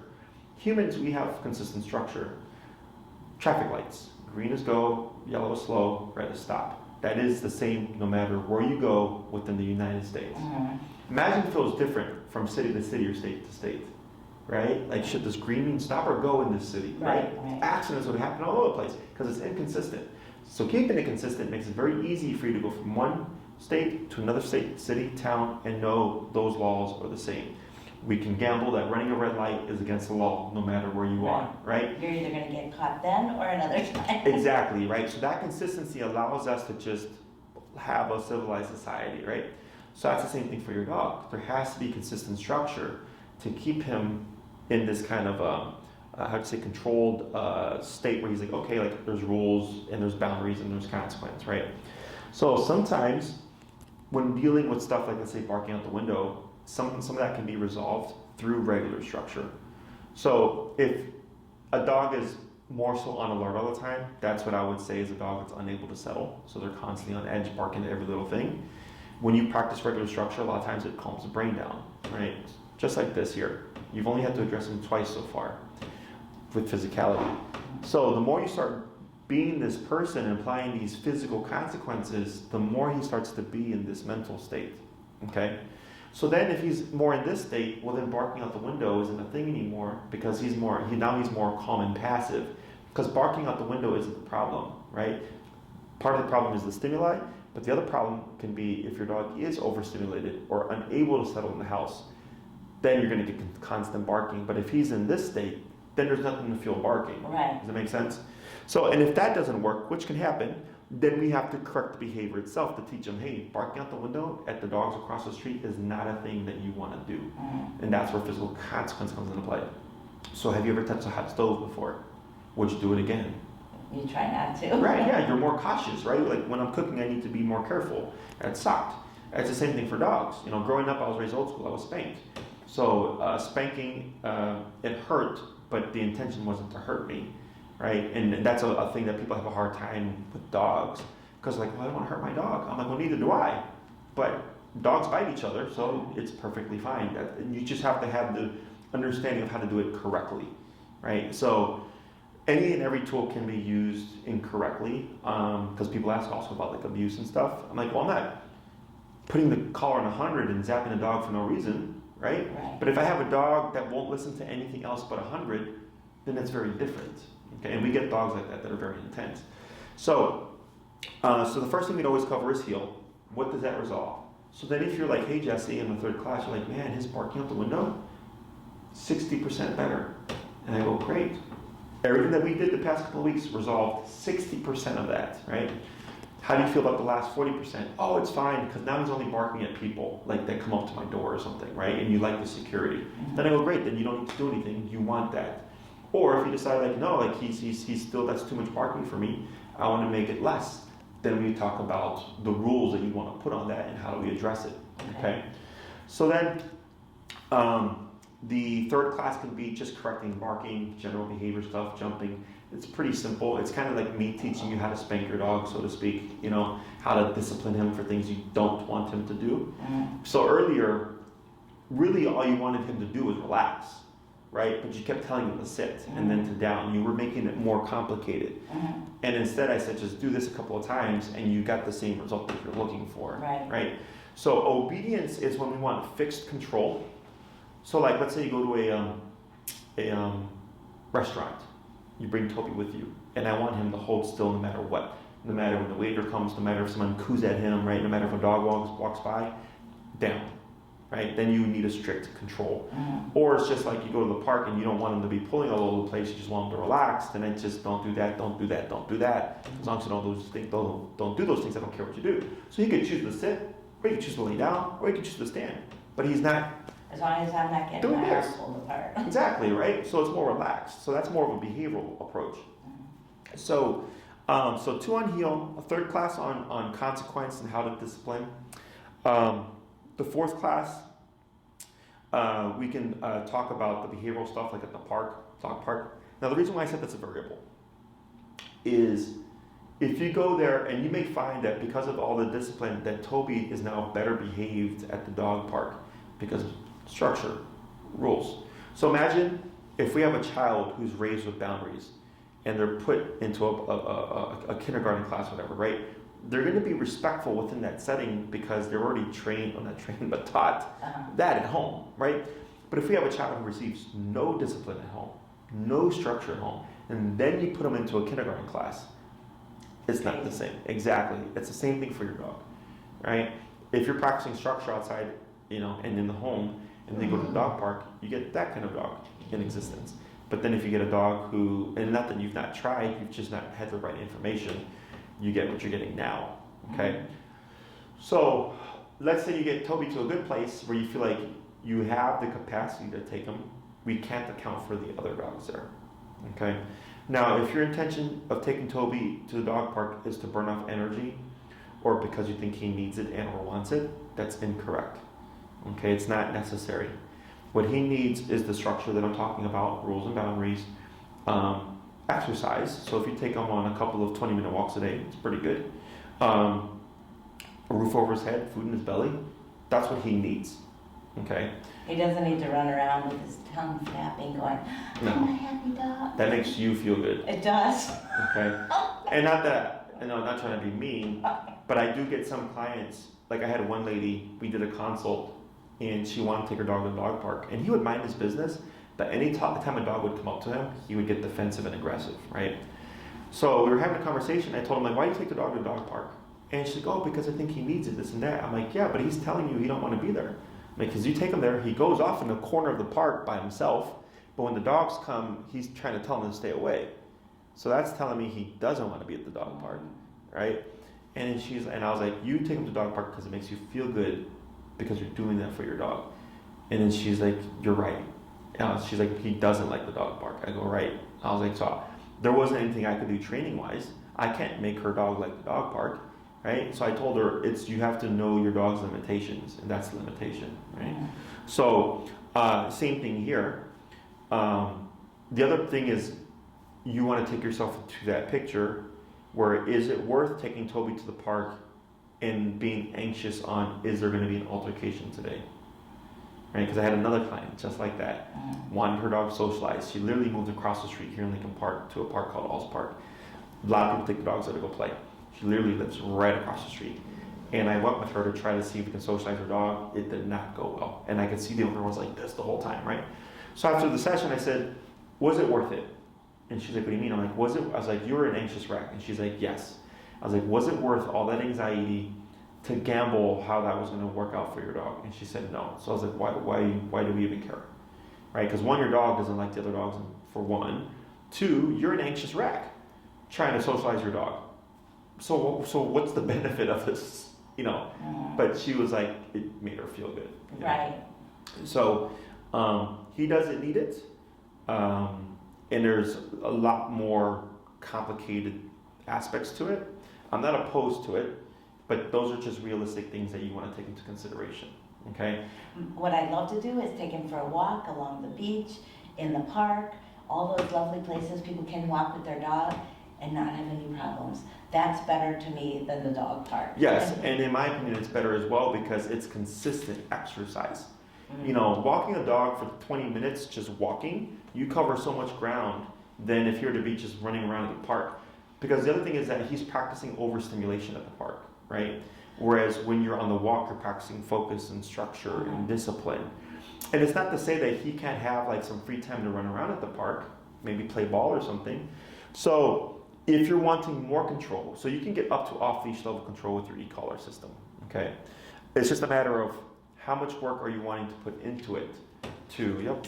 Humans, we have consistent structure. Traffic lights, green is go, yellow is slow, red is stop. That is the same no matter where you go within the United States. Imagine if it was different from city to city or state to state, right? Like, should this green mean stop or go in this city, right? Accidents would happen all over the place because it's inconsistent. So keeping it consistent makes it very easy for you to go from one state to another state, city, town, and know those laws are the same. We can gamble that running a red light is against the law no matter where you are, right? You're either going to get caught then or another time. Exactly, right? So that consistency allows us to just have a civilized society, right? So that's the same thing for your dog. There has to be consistent structure to keep him in this kind of, controlled state where he's like, okay, like there's rules and there's boundaries and there's consequence, right? So sometimes when dealing with stuff like, let's say, barking out the window, some of that can be resolved through regular structure. So if a dog is more so on alert all the time, that's what I would say is a dog that's unable to settle. So they're constantly on edge, barking at every little thing. When you practice regular structure, a lot of times it calms the brain down, right? Just like this here. You've only had to address him twice so far with physicality. So the more you start being this person and applying these physical consequences, the more he starts to be in this mental state, okay? So then if he's more in this state, well then barking out the window isn't a thing anymore because he's more calm and passive. Because barking out the window isn't the problem, right? Part of the problem is the stimuli, but the other problem can be if your dog is overstimulated or unable to settle in the house, then you're going to get constant barking. But if he's in this state, then there's nothing to feel barking. Right. Does that make sense? So, and if that doesn't work, which can happen, then we have to correct the behavior itself to teach them, hey, barking out the window at the dogs across the street is not a thing that you want to do. Mm-hmm. And that's where physical consequence comes into play. So have you ever touched a hot stove before? Would you do it again? You try not to. Right, yeah, you're more cautious, right? Like when I'm cooking, I need to be more careful. And it sucked. It's the same thing for dogs. You know, growing up, I was raised old school. I was spanked. So spanking, it hurt, but the intention wasn't to hurt me, right? And that's a thing that people have a hard time with dogs. Because like, well, I don't want to hurt my dog. I'm like, well, neither do I. But dogs bite each other, so it's perfectly fine. You just have to have the understanding of how to do it correctly, right? So any and every tool can be used incorrectly, because people ask also about like abuse and stuff. I'm like, well, I'm not putting the collar on 100 and zapping a dog for no reason, right? But if I have a dog that won't listen to anything else but 100, then it's very different. Okay, and we get dogs like that are very intense. So the first thing we'd always cover is heel. What does that resolve? So then if you're like, hey Jesse, in the third class, you're like, man, his barking out the window, 60% better. And I go, great. Everything that we did the past couple of weeks resolved 60% of that, right? How do you feel about the last 40%? Oh, it's fine, because now he's only barking at people, like they come up to my door or something, right? And you like the security. Mm-hmm. Then I go, great, then you don't need to do anything, you want that. Or if you decide like, no, like he's still, that's too much barking for me, I want to make it less. Then we talk about the rules that you want to put on that and how do we address it, okay? So then, the third class can be just correcting barking, general behavior stuff, jumping. It's pretty simple. It's kind of like me teaching you how to spank your dog, so to speak, you know, how to discipline him for things you don't want him to do. Mm-hmm. So earlier, really all you wanted him to do was relax, right? But you kept telling him to sit and then to down. You were making it more complicated. Mm-hmm. And instead I said, just do this a couple of times and you got the same result that you're looking for, right? So obedience is when we want fixed control. So like, let's say you go to a restaurant, you bring Toby with you, and I want him to hold still no matter what. No matter when the waiter comes, no matter if someone coos at him, right? No matter if a dog walks by, down, right? Then you need a strict control. Mm-hmm. Or it's just like you go to the park and you don't want him to be pulling all over the place, you just want him to relax, then it's just don't do that, don't do that, don't do that. As long as you don't do those things, I don't care what you do. So he could choose to sit, or he could choose to lay down, or he could choose to stand. But he's not as long as I'm not getting my arm pulled apart. Exactly, right? So it's more relaxed. So that's more of a behavioral approach. Mm-hmm. So 2 on heel, a third class on consequence and how to discipline. The fourth class, we can talk about the behavioral stuff like at the dog park. Now the reason why I said that's a variable is if you go there and you may find that because of all the discipline that Toby is now better behaved at the dog park because structure, rules. So imagine if we have a child who's raised with boundaries and they're put into a kindergarten class, whatever, right? They're going to be respectful within that setting because they're already trained, or not trained, but taught that at home, right? But if we have a child who receives no discipline at home, no structure at home, and then you put them into a kindergarten class, it's not the same. Exactly. It's the same thing for your dog, right? If you're practicing structure outside, you know, and in the home, and they go to the dog park, you get that kind of dog in existence. But then if you get a dog who, and not that you've not tried, you've just not had the right information, you get what you're getting now, okay? So let's say you get Toby to a good place where you feel like you have the capacity to take him. We can't account for the other dogs there, okay? Now, if your intention of taking Toby to the dog park is to burn off energy, or because you think he needs it and or wants it, that's incorrect. Okay, it's not necessary. What he needs is the structure that I'm talking about, rules and boundaries, exercise. So if you take him on a couple of 20-minute walks a day, it's pretty good. A roof over his head, food in his belly, that's what he needs. Okay? He doesn't need to run around with his tongue flapping going, No. I'm a happy dog. That makes you feel good. It does. Okay? And not that, I'm not trying to be mean, but I do get some clients, like I had one lady, we did a consult, and she wanted to take her dog to the dog park, and he would mind his business, but any time a dog would come up to him, he would get defensive and aggressive, right? So we were having a conversation, I told him, like, why do you take the dog to the dog park? And she's like, oh, because I think he needs it, this and that. I'm like, yeah, but he's telling you he don't want to be there. Because you take him there, he goes off in the corner of the park by himself, but when the dogs come, he's trying to tell them to stay away. So that's telling me he doesn't want to be at the dog park, right? And I was like, you take him to the dog park because it makes you feel good because you're doing that for your dog. And then she's like, you're right. She's like, he doesn't like the dog park. I go, right. I was like, so there wasn't anything I could do training-wise. I can't make her dog like the dog park, right? So I told her, you have to know your dog's limitations, and that's the limitation, right? So same thing here. The other thing is, you want to take yourself into that picture where is it worth taking Toby to the park and being anxious on, is there going to be an altercation today? Right? Because I had another client just like that, wanted her dog socialized. She literally moved across the street here in Lincoln Park to a park called Alls Park. A lot of people take the dogs there to go play. She literally lives right across the street. And I went with her to try to see if we can socialize her dog. It did not go well. And I could see the owner was like this the whole time, right? So after the session, I said, was it worth it? And she's like, what do you mean? I'm like, was it? I was like, you were an anxious wreck. And she's like, yes. I was like, was it worth all that anxiety to gamble how that was going to work out for your dog? And she said, no. So I was like, why do we even care? Right? Because one, your dog doesn't like the other dogs, for one. Two, you're an anxious wreck trying to socialize your dog. So what's the benefit of this? But she was like, it made her feel good. Right. So he doesn't need it. And there's a lot more complicated aspects to it. I'm not opposed to it, but those are just realistic things that you want to take into consideration, okay? What I'd love to do is take him for a walk along the beach, in the park, all those lovely places people can walk with their dog and not have any problems. That's better to me than the dog park. Yes, and in my opinion, it's better as well because it's consistent exercise. Walking a dog for 20 minutes, just walking, you cover so much ground than if you're at the beach just running around at the park. Because the other thing is that he's practicing overstimulation at the park, right? Whereas when you're on the walk, you're practicing focus and structure and discipline. And it's not to say that he can't have like some free time to run around at the park, maybe play ball or something. So if you're wanting more control, so you can get up to off-leash level control with your Ecollar system, okay? It's just a matter of how much work are you wanting to put into it to,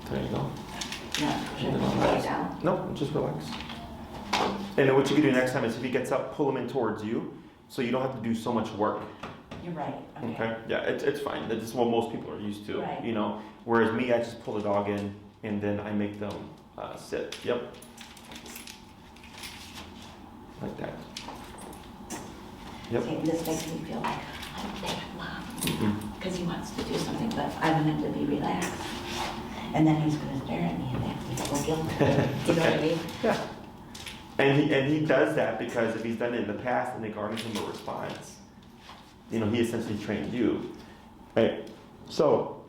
There you go. Should I lay down? No, just relax. And then what you can do next time is if he gets up, pull him in towards you so you don't have to do so much work. You're right. Okay? Yeah, it's fine. That's what most people are used to. Right. Whereas me, I just pull the dog in and then I make them sit. Yep. Like that. Yep. See, this makes me feel like I'm there, Mom. Because he wants to do something, but I want him to be relaxed. And then he's going to stare at me and make me feel guilty. You know what I mean? Yeah. And he does that because if he's done it in the past and they garnish him a response, he essentially trained you. Right? So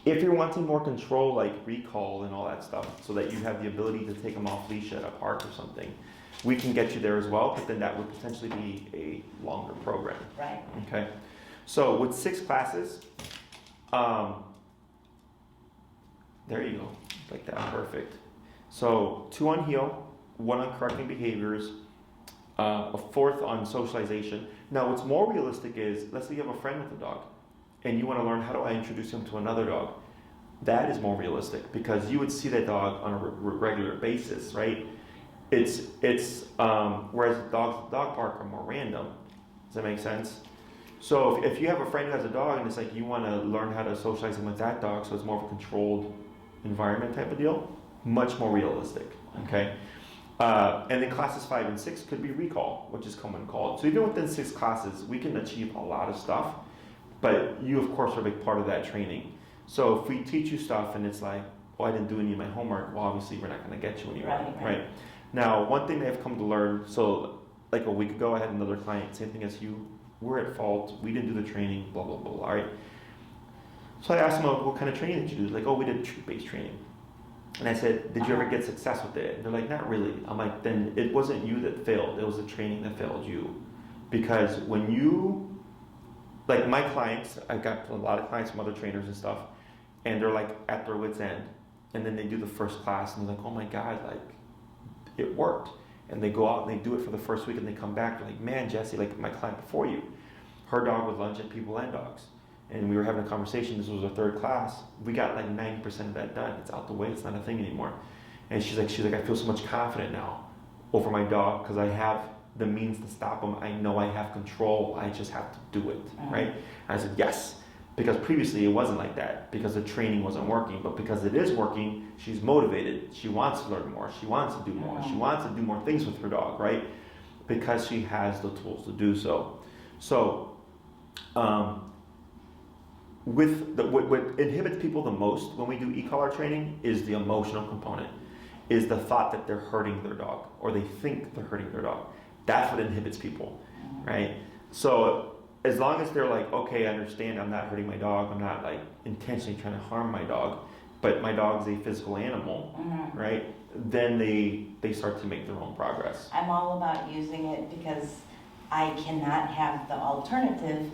if you're wanting more control, like recall and all that stuff, so that you have the ability to take him off leash at a park or something, we can get you there as well, but then that would potentially be a longer program. Right. Okay. So with 6 classes, there you go, like that, perfect. So 2 on heel, 1 on correcting behaviors, a 4th on socialization. Now what's more realistic is, let's say you have a friend with a dog, and you want to learn how do I introduce him to another dog. That is more realistic because you would see that dog on a regular basis, right? It's whereas dogs at the dog park are more random. Does that make sense? So if you have a friend who has a dog and it's like you want to learn how to socialize him with that dog, so it's more of a controlled environment type of deal, much more realistic, okay? And then classes 5 and 6 could be recall, which is common called. So even within 6 classes, we can achieve a lot of stuff, but you of course are a big part of that training. So if we teach you stuff and it's like, oh, I didn't do any of my homework, well, obviously we're not gonna get you anywhere, right? Now, one thing I've come to learn, so like a week ago, I had another client, same thing as you, we're at fault, we didn't do the training, blah, blah, blah, all right? So I asked them, what kind of training did you do? Like, oh, we did treat-based training. And I said, did you ever get success with it? And they're like, not really. I'm like, then it wasn't you that failed, it was the training that failed you. Because when you, like my clients, I've got a lot of clients from other trainers and stuff, and they're like at their wit's end. And then they do the first class and they're like, oh my God, like, it worked. And they go out and they do it for the first week and they come back, they're like, man, Jesse, like my client before you, her dog would lunge at people and dogs. And we were having a conversation, this was our 3rd class, we got like 90% of that done, it's out the way, it's not a thing anymore. And she's like, I feel so much confident now over my dog because I have the means to stop him, I know I have control, I just have to do it, right? And I said, yes, because previously it wasn't like that, because the training wasn't working, but because it is working, she's motivated, she wants to learn more, she wants to do more, she wants to do more things with her dog, right? Because she has the tools to do so. So, what inhibits people the most when we do Ecollar training is the emotional component, is the thought that they're hurting their dog, or they think they're hurting their dog. That's what inhibits people, right? So as long as they're like, okay, I understand I'm not hurting my dog, I'm not like intentionally trying to harm my dog, but my dog's a physical animal, right? Then they start to make their own progress. I'm all about using it because I cannot have the alternative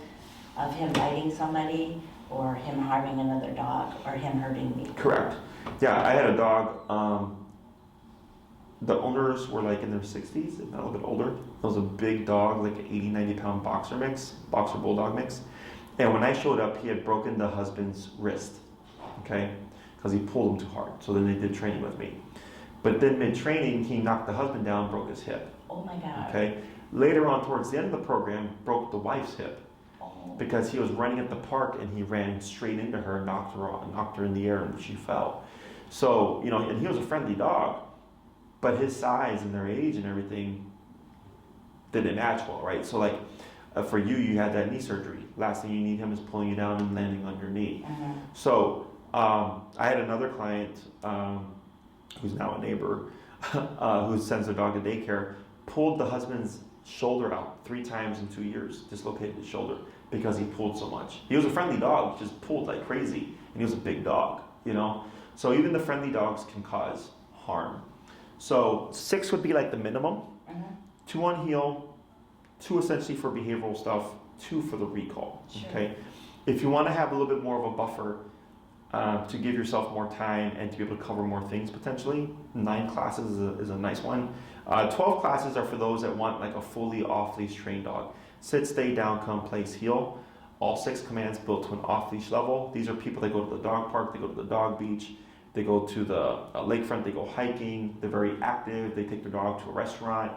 of him biting somebody or him harming another dog or him hurting me. Correct. Yeah, I had a dog, the owners were like in their 60s, if not a little bit older. It was a big dog, like an 80, 90 pound boxer bulldog mix. And when I showed up, he had broken the husband's wrist, okay? Because he pulled him too hard. So then they did training with me. But then mid-training, he knocked the husband down, broke his hip. Oh my God. Okay? Later on, towards the end of the program, broke the wife's hip. Because he was running at the park and he ran straight into her, knocked her in the air, and she fell. So, you know, and he was a friendly dog, but his size and their age and everything didn't match well, right? So like, for you had that knee surgery. Last thing you need him is pulling you down and landing on your knee. So I had another client who's now a neighbor who sends their dog to daycare, pulled the husband's shoulder out 3 times in 2 years, dislocated his shoulder because he pulled so much. He was a friendly dog, just pulled like crazy, and he was a big dog, you know? So even the friendly dogs can cause harm. So 6 would be like the minimum, 2 on heel, 2 essentially for behavioral stuff, 2 for the recall, okay? If you want to have a little bit more of a buffer to give yourself more time and to be able to cover more things potentially, 9 classes is a nice one. 12 classes are for those that want like a fully off-leash trained dog. Sit, stay, down, come, place, heel. All 6 commands built to an off-leash level. These are people that go to the dog park, they go to the dog beach, they go to the lakefront, they go hiking, they're very active, they take their dog to a restaurant,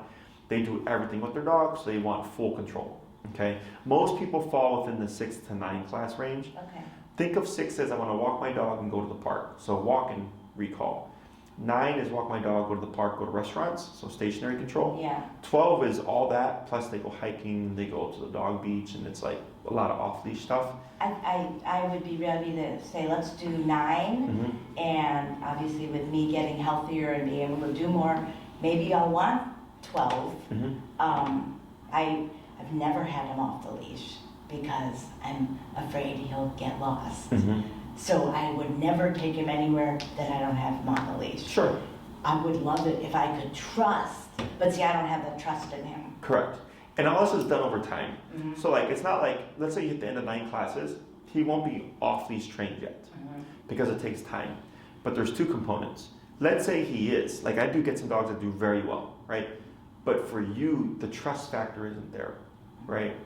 they do everything with their dog, so they want full control, okay? Most people fall within the 6 to 9 class range. Okay. Think of 6 as I want to walk my dog and go to the park, so walk and recall. 9 is walk my dog, go to the park, go to restaurants, so stationary control. Yeah. 12 is all that, plus they go hiking, they go to the dog beach, and it's like a lot of off-leash stuff. I would be ready to say, let's do 9, and obviously with me getting healthier and being able to do more, maybe I'll want 12. I've never had him off the leash because I'm afraid he'll get lost. So I would never take him anywhere that I don't have him on the leash. Sure. I would love it if I could trust, but see, I don't have the trust in him. Correct. And all this is done over time. So like, it's not like, let's say you hit the end of 9 classes, he won't be off-leash trained yet because it takes time. But there's 2 components. Let's say he is, like I do get some dogs that do very well, right? But for you, the trust factor isn't there, right?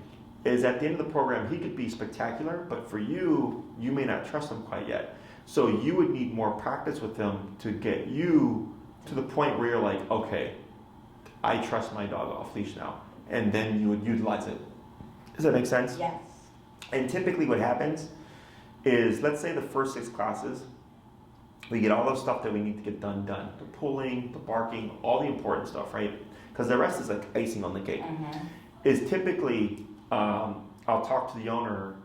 Is at the end of the program, he could be spectacular, but for you, you may not trust him quite yet. So you would need more practice with him to get you to the point where you're like, okay, I trust my dog off leash now. And then you would utilize it. Does that make sense? We get all the stuff that we need to get done. The pulling, the barking, all the important stuff, right? Because the rest is like icing on the cake. Is typically, I'll talk to the owner,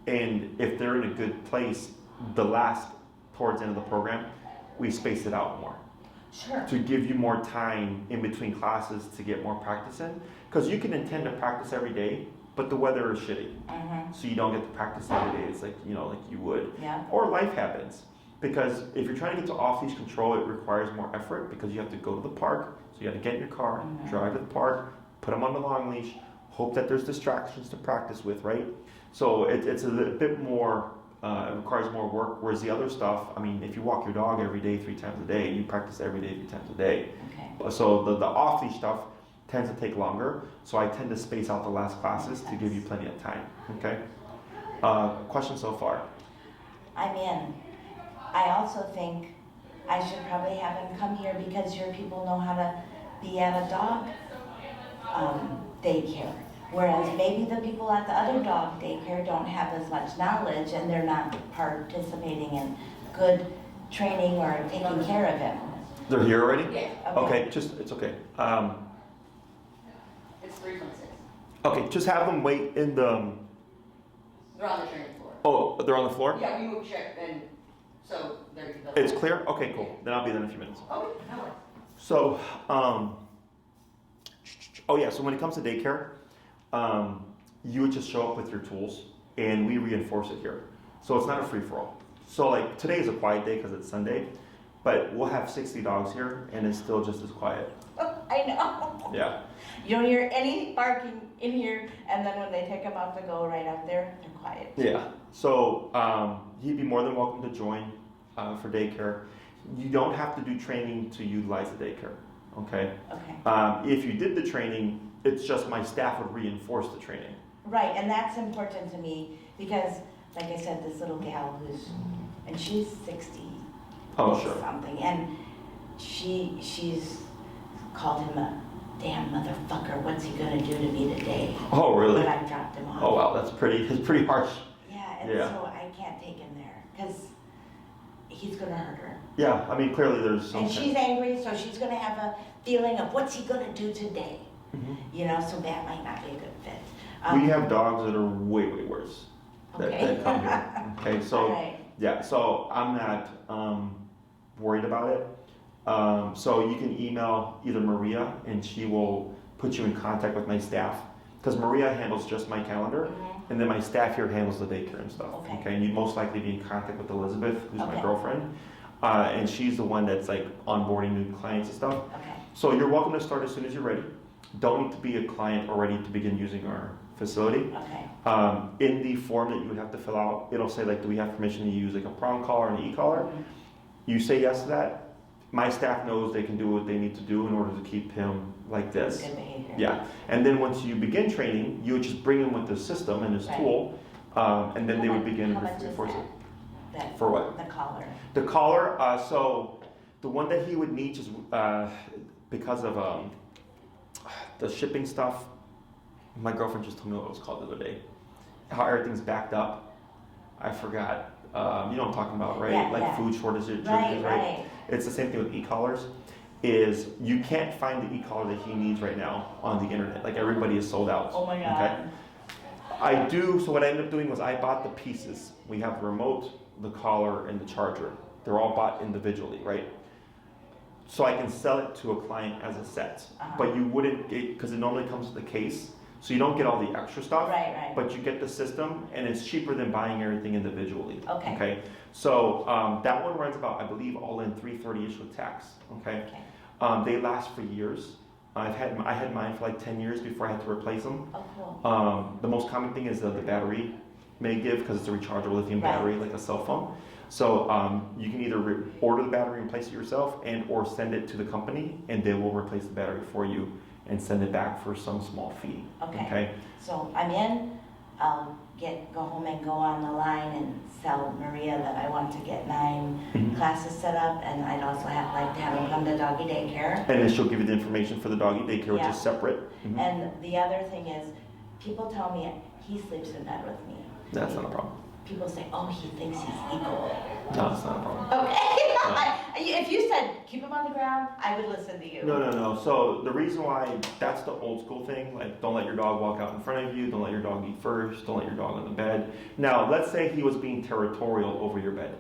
and if they're in a good place, towards the end of the program, we space it out more. Sure. To give you more time in between classes to get more practice in. Because you can intend to practice every day, but the weather is shitty. So you don't get to practice every day. It's like, like you would. Yeah. Or life happens. Because if you're trying to get to off-leash control, it requires more effort because you have to go to the park. So you have to get in your car, drive to the park, put them on the long leash, hope that there's distractions to practice with, right? So it's a little bit more, it requires more work. Whereas the other stuff, I mean, if you walk your dog every day, 3 times a day, you practice every day, 3 times a day. Okay. So the off-leash stuff tends to take longer. So I tend to space out the last classes to give you plenty of time, okay? Question so far? I'm in. I also think I should probably have him come here because your people know how to be at a dog daycare. Whereas maybe the people at the other dog daycare don't have as much knowledge and they're not participating in good training or taking care of him. They're here already? Yeah. Okay, it's okay. It's 3:26. Okay, just have them wait in the. They're on the training floor. Oh, they're on the floor? Yeah, we moved check and so they're. It's clear? Okay, cool. Then I'll be there in a few minutes. Oh, no worries. So, so when it comes to daycare, you would just show up with your tools and we reinforce it here. So it's not a free-for-all. So like today is a quiet day because it's Sunday, but we'll have 60 dogs here and it's still just as quiet. I know. Yeah. You don't hear any barking in here, and then when they take them out to go right out there, they're quiet. Yeah. So he'd be more than welcome to join for daycare. You don't have to do training to utilize the daycare. Okay. Okay. If you did the training, it's just my staff would reinforce the training. Right, and that's important to me because, like I said, this little gal and she's 60 something, and she's called him a damn motherfucker. What's he gonna do to me today? Oh, really? But I dropped him off. Oh, wow, it's pretty harsh. Yeah, and so I can't take him there because he's gonna hurt her. Yeah, I mean, clearly there's some. And she's angry, so she's gonna have a feeling of what's he gonna do today? So that might not be a good fit. We have dogs that are way worse that come here. Okay, so Right. yeah, so I'm not worried about it. So you can email either Maria and she will put you in contact with my staff because Maria handles just my calendar and then my staff here handles the daycare and stuff. Okay, and you'd most likely be in contact with Elizabeth, who's my girlfriend, and she's the one that's like onboarding new clients and stuff. Okay. So you're welcome to start as soon as you're ready. Don't need to be a client already to begin using our facility. Okay. In the form that you would have to fill out, it'll say like, do we have permission to use like a prong collar and an e-collar? You say yes to that. My staff knows they can do what they need to do in order to keep him like this. Good behavior. Yeah. And then once you begin training, you would just bring him with the system and his tool, and then they would begin How much is reinforce it. that? For what? The collar. The collar, so the one that he would need is because of the shipping stuff. My girlfriend just told me what it was called the other day. How everything's backed up. I forgot. You know what I'm talking about, right? Yeah, food shortages, Right. It's the same thing with e-collars. Is you can't find the e-collar that he needs right now on the internet. Like everybody is sold out. Oh my God. Okay? I do. So what I ended up doing was I bought the pieces. We have the remote, the collar, and the charger. They're all bought individually, right? So I can sell it to a client as a set. But you wouldn't get, because it normally comes with a case. So you don't get all the extra stuff, Right. but you get the system, and it's cheaper than buying everything individually. Okay. So that one runs about, I believe, all in $330-ish with tax. Okay. They last for years. I had mine for like 10 years before I had to replace them. Oh, cool. The most common thing is the battery may give because it's a rechargeable lithium battery, like a cell phone. So you can either order the battery and place it yourself, and or send it to the company, and they will replace the battery for you and send it back for some small fee. Okay. So I'm in. I'll go home and go on the line and tell Maria that I want to get 9 classes set up, and I'd also like to have him come to doggy daycare. And then she'll give you the information for the doggy daycare, which is separate. And the other thing is, people tell me he sleeps in bed with me. That's not a problem. people say, oh, he thinks he's equal. No, it's not a problem. Okay. If you said, keep him on the ground, I would listen to you. No. So the reason why that's the old school thing, like don't let your dog walk out in front of you, don't let your dog eat first, don't let your dog on the bed. Now, let's say he was being territorial over your bed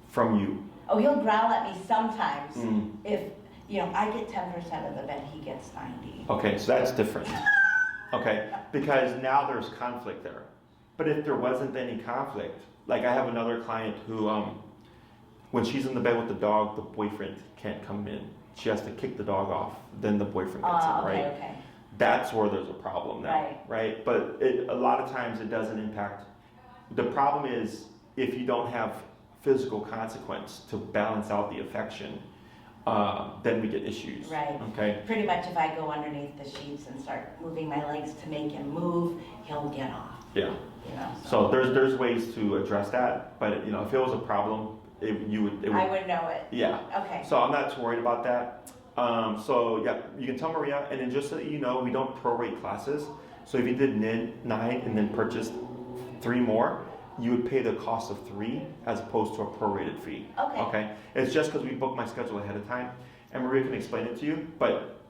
from you. Oh, he'll growl at me sometimes. Mm. If, I get 10% of the bed, he gets 90. Okay, so that's different. Okay, because now there's conflict there. But if there wasn't any conflict, like I have another client who, when she's in the bed with the dog, the boyfriend can't come in. She has to kick the dog off, then the boyfriend gets in, right? Okay. That's where there's a problem now, right? But a lot of times it doesn't impact. The problem is if you don't have physical consequence to balance out the affection, then we get issues. Right. Okay. Pretty much if I go underneath the sheets and start moving my legs to make him move, he'll get off. Yeah. So there's ways to address that, but if it was a problem, it would. I would know it. Yeah. Okay. So I'm not too worried about that. So yeah, you can tell Maria, and then just so that you know, we don't prorate classes. So if you did 9 and then purchased 3 more, you would pay the cost of 3 as opposed to a prorated fee. Okay. Okay. It's just because we book my schedule ahead of time, and Maria can explain it to you. But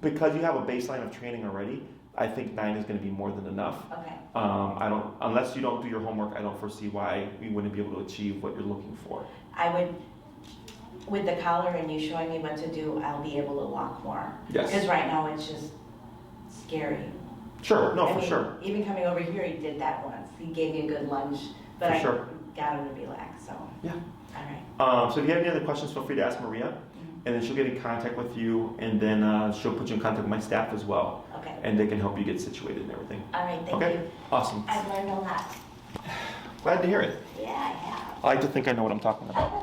because you have a baseline of training already, I think 9 is going to be more than enough. Okay. Unless you don't do your homework, I don't foresee why we wouldn't be able to achieve what you're looking for. I would, with the collar and you showing me what to do, I'll be able to walk more. Yes. Because right now it's just scary. Sure. No, I for mean, sure. Even coming over here, he did that once. He gave me a good lunge, but For I sure. got him to relax. So. Yeah. All right. So if you have any other questions, feel free to ask Maria, and then she'll get in contact with you, and then she'll put you in contact with my staff as well, Okay. and they can help you get situated and everything. All right. Thank Okay. you. Awesome. I've learned a lot. Glad to hear it. Yeah, I have. I like to think I know what I'm talking about.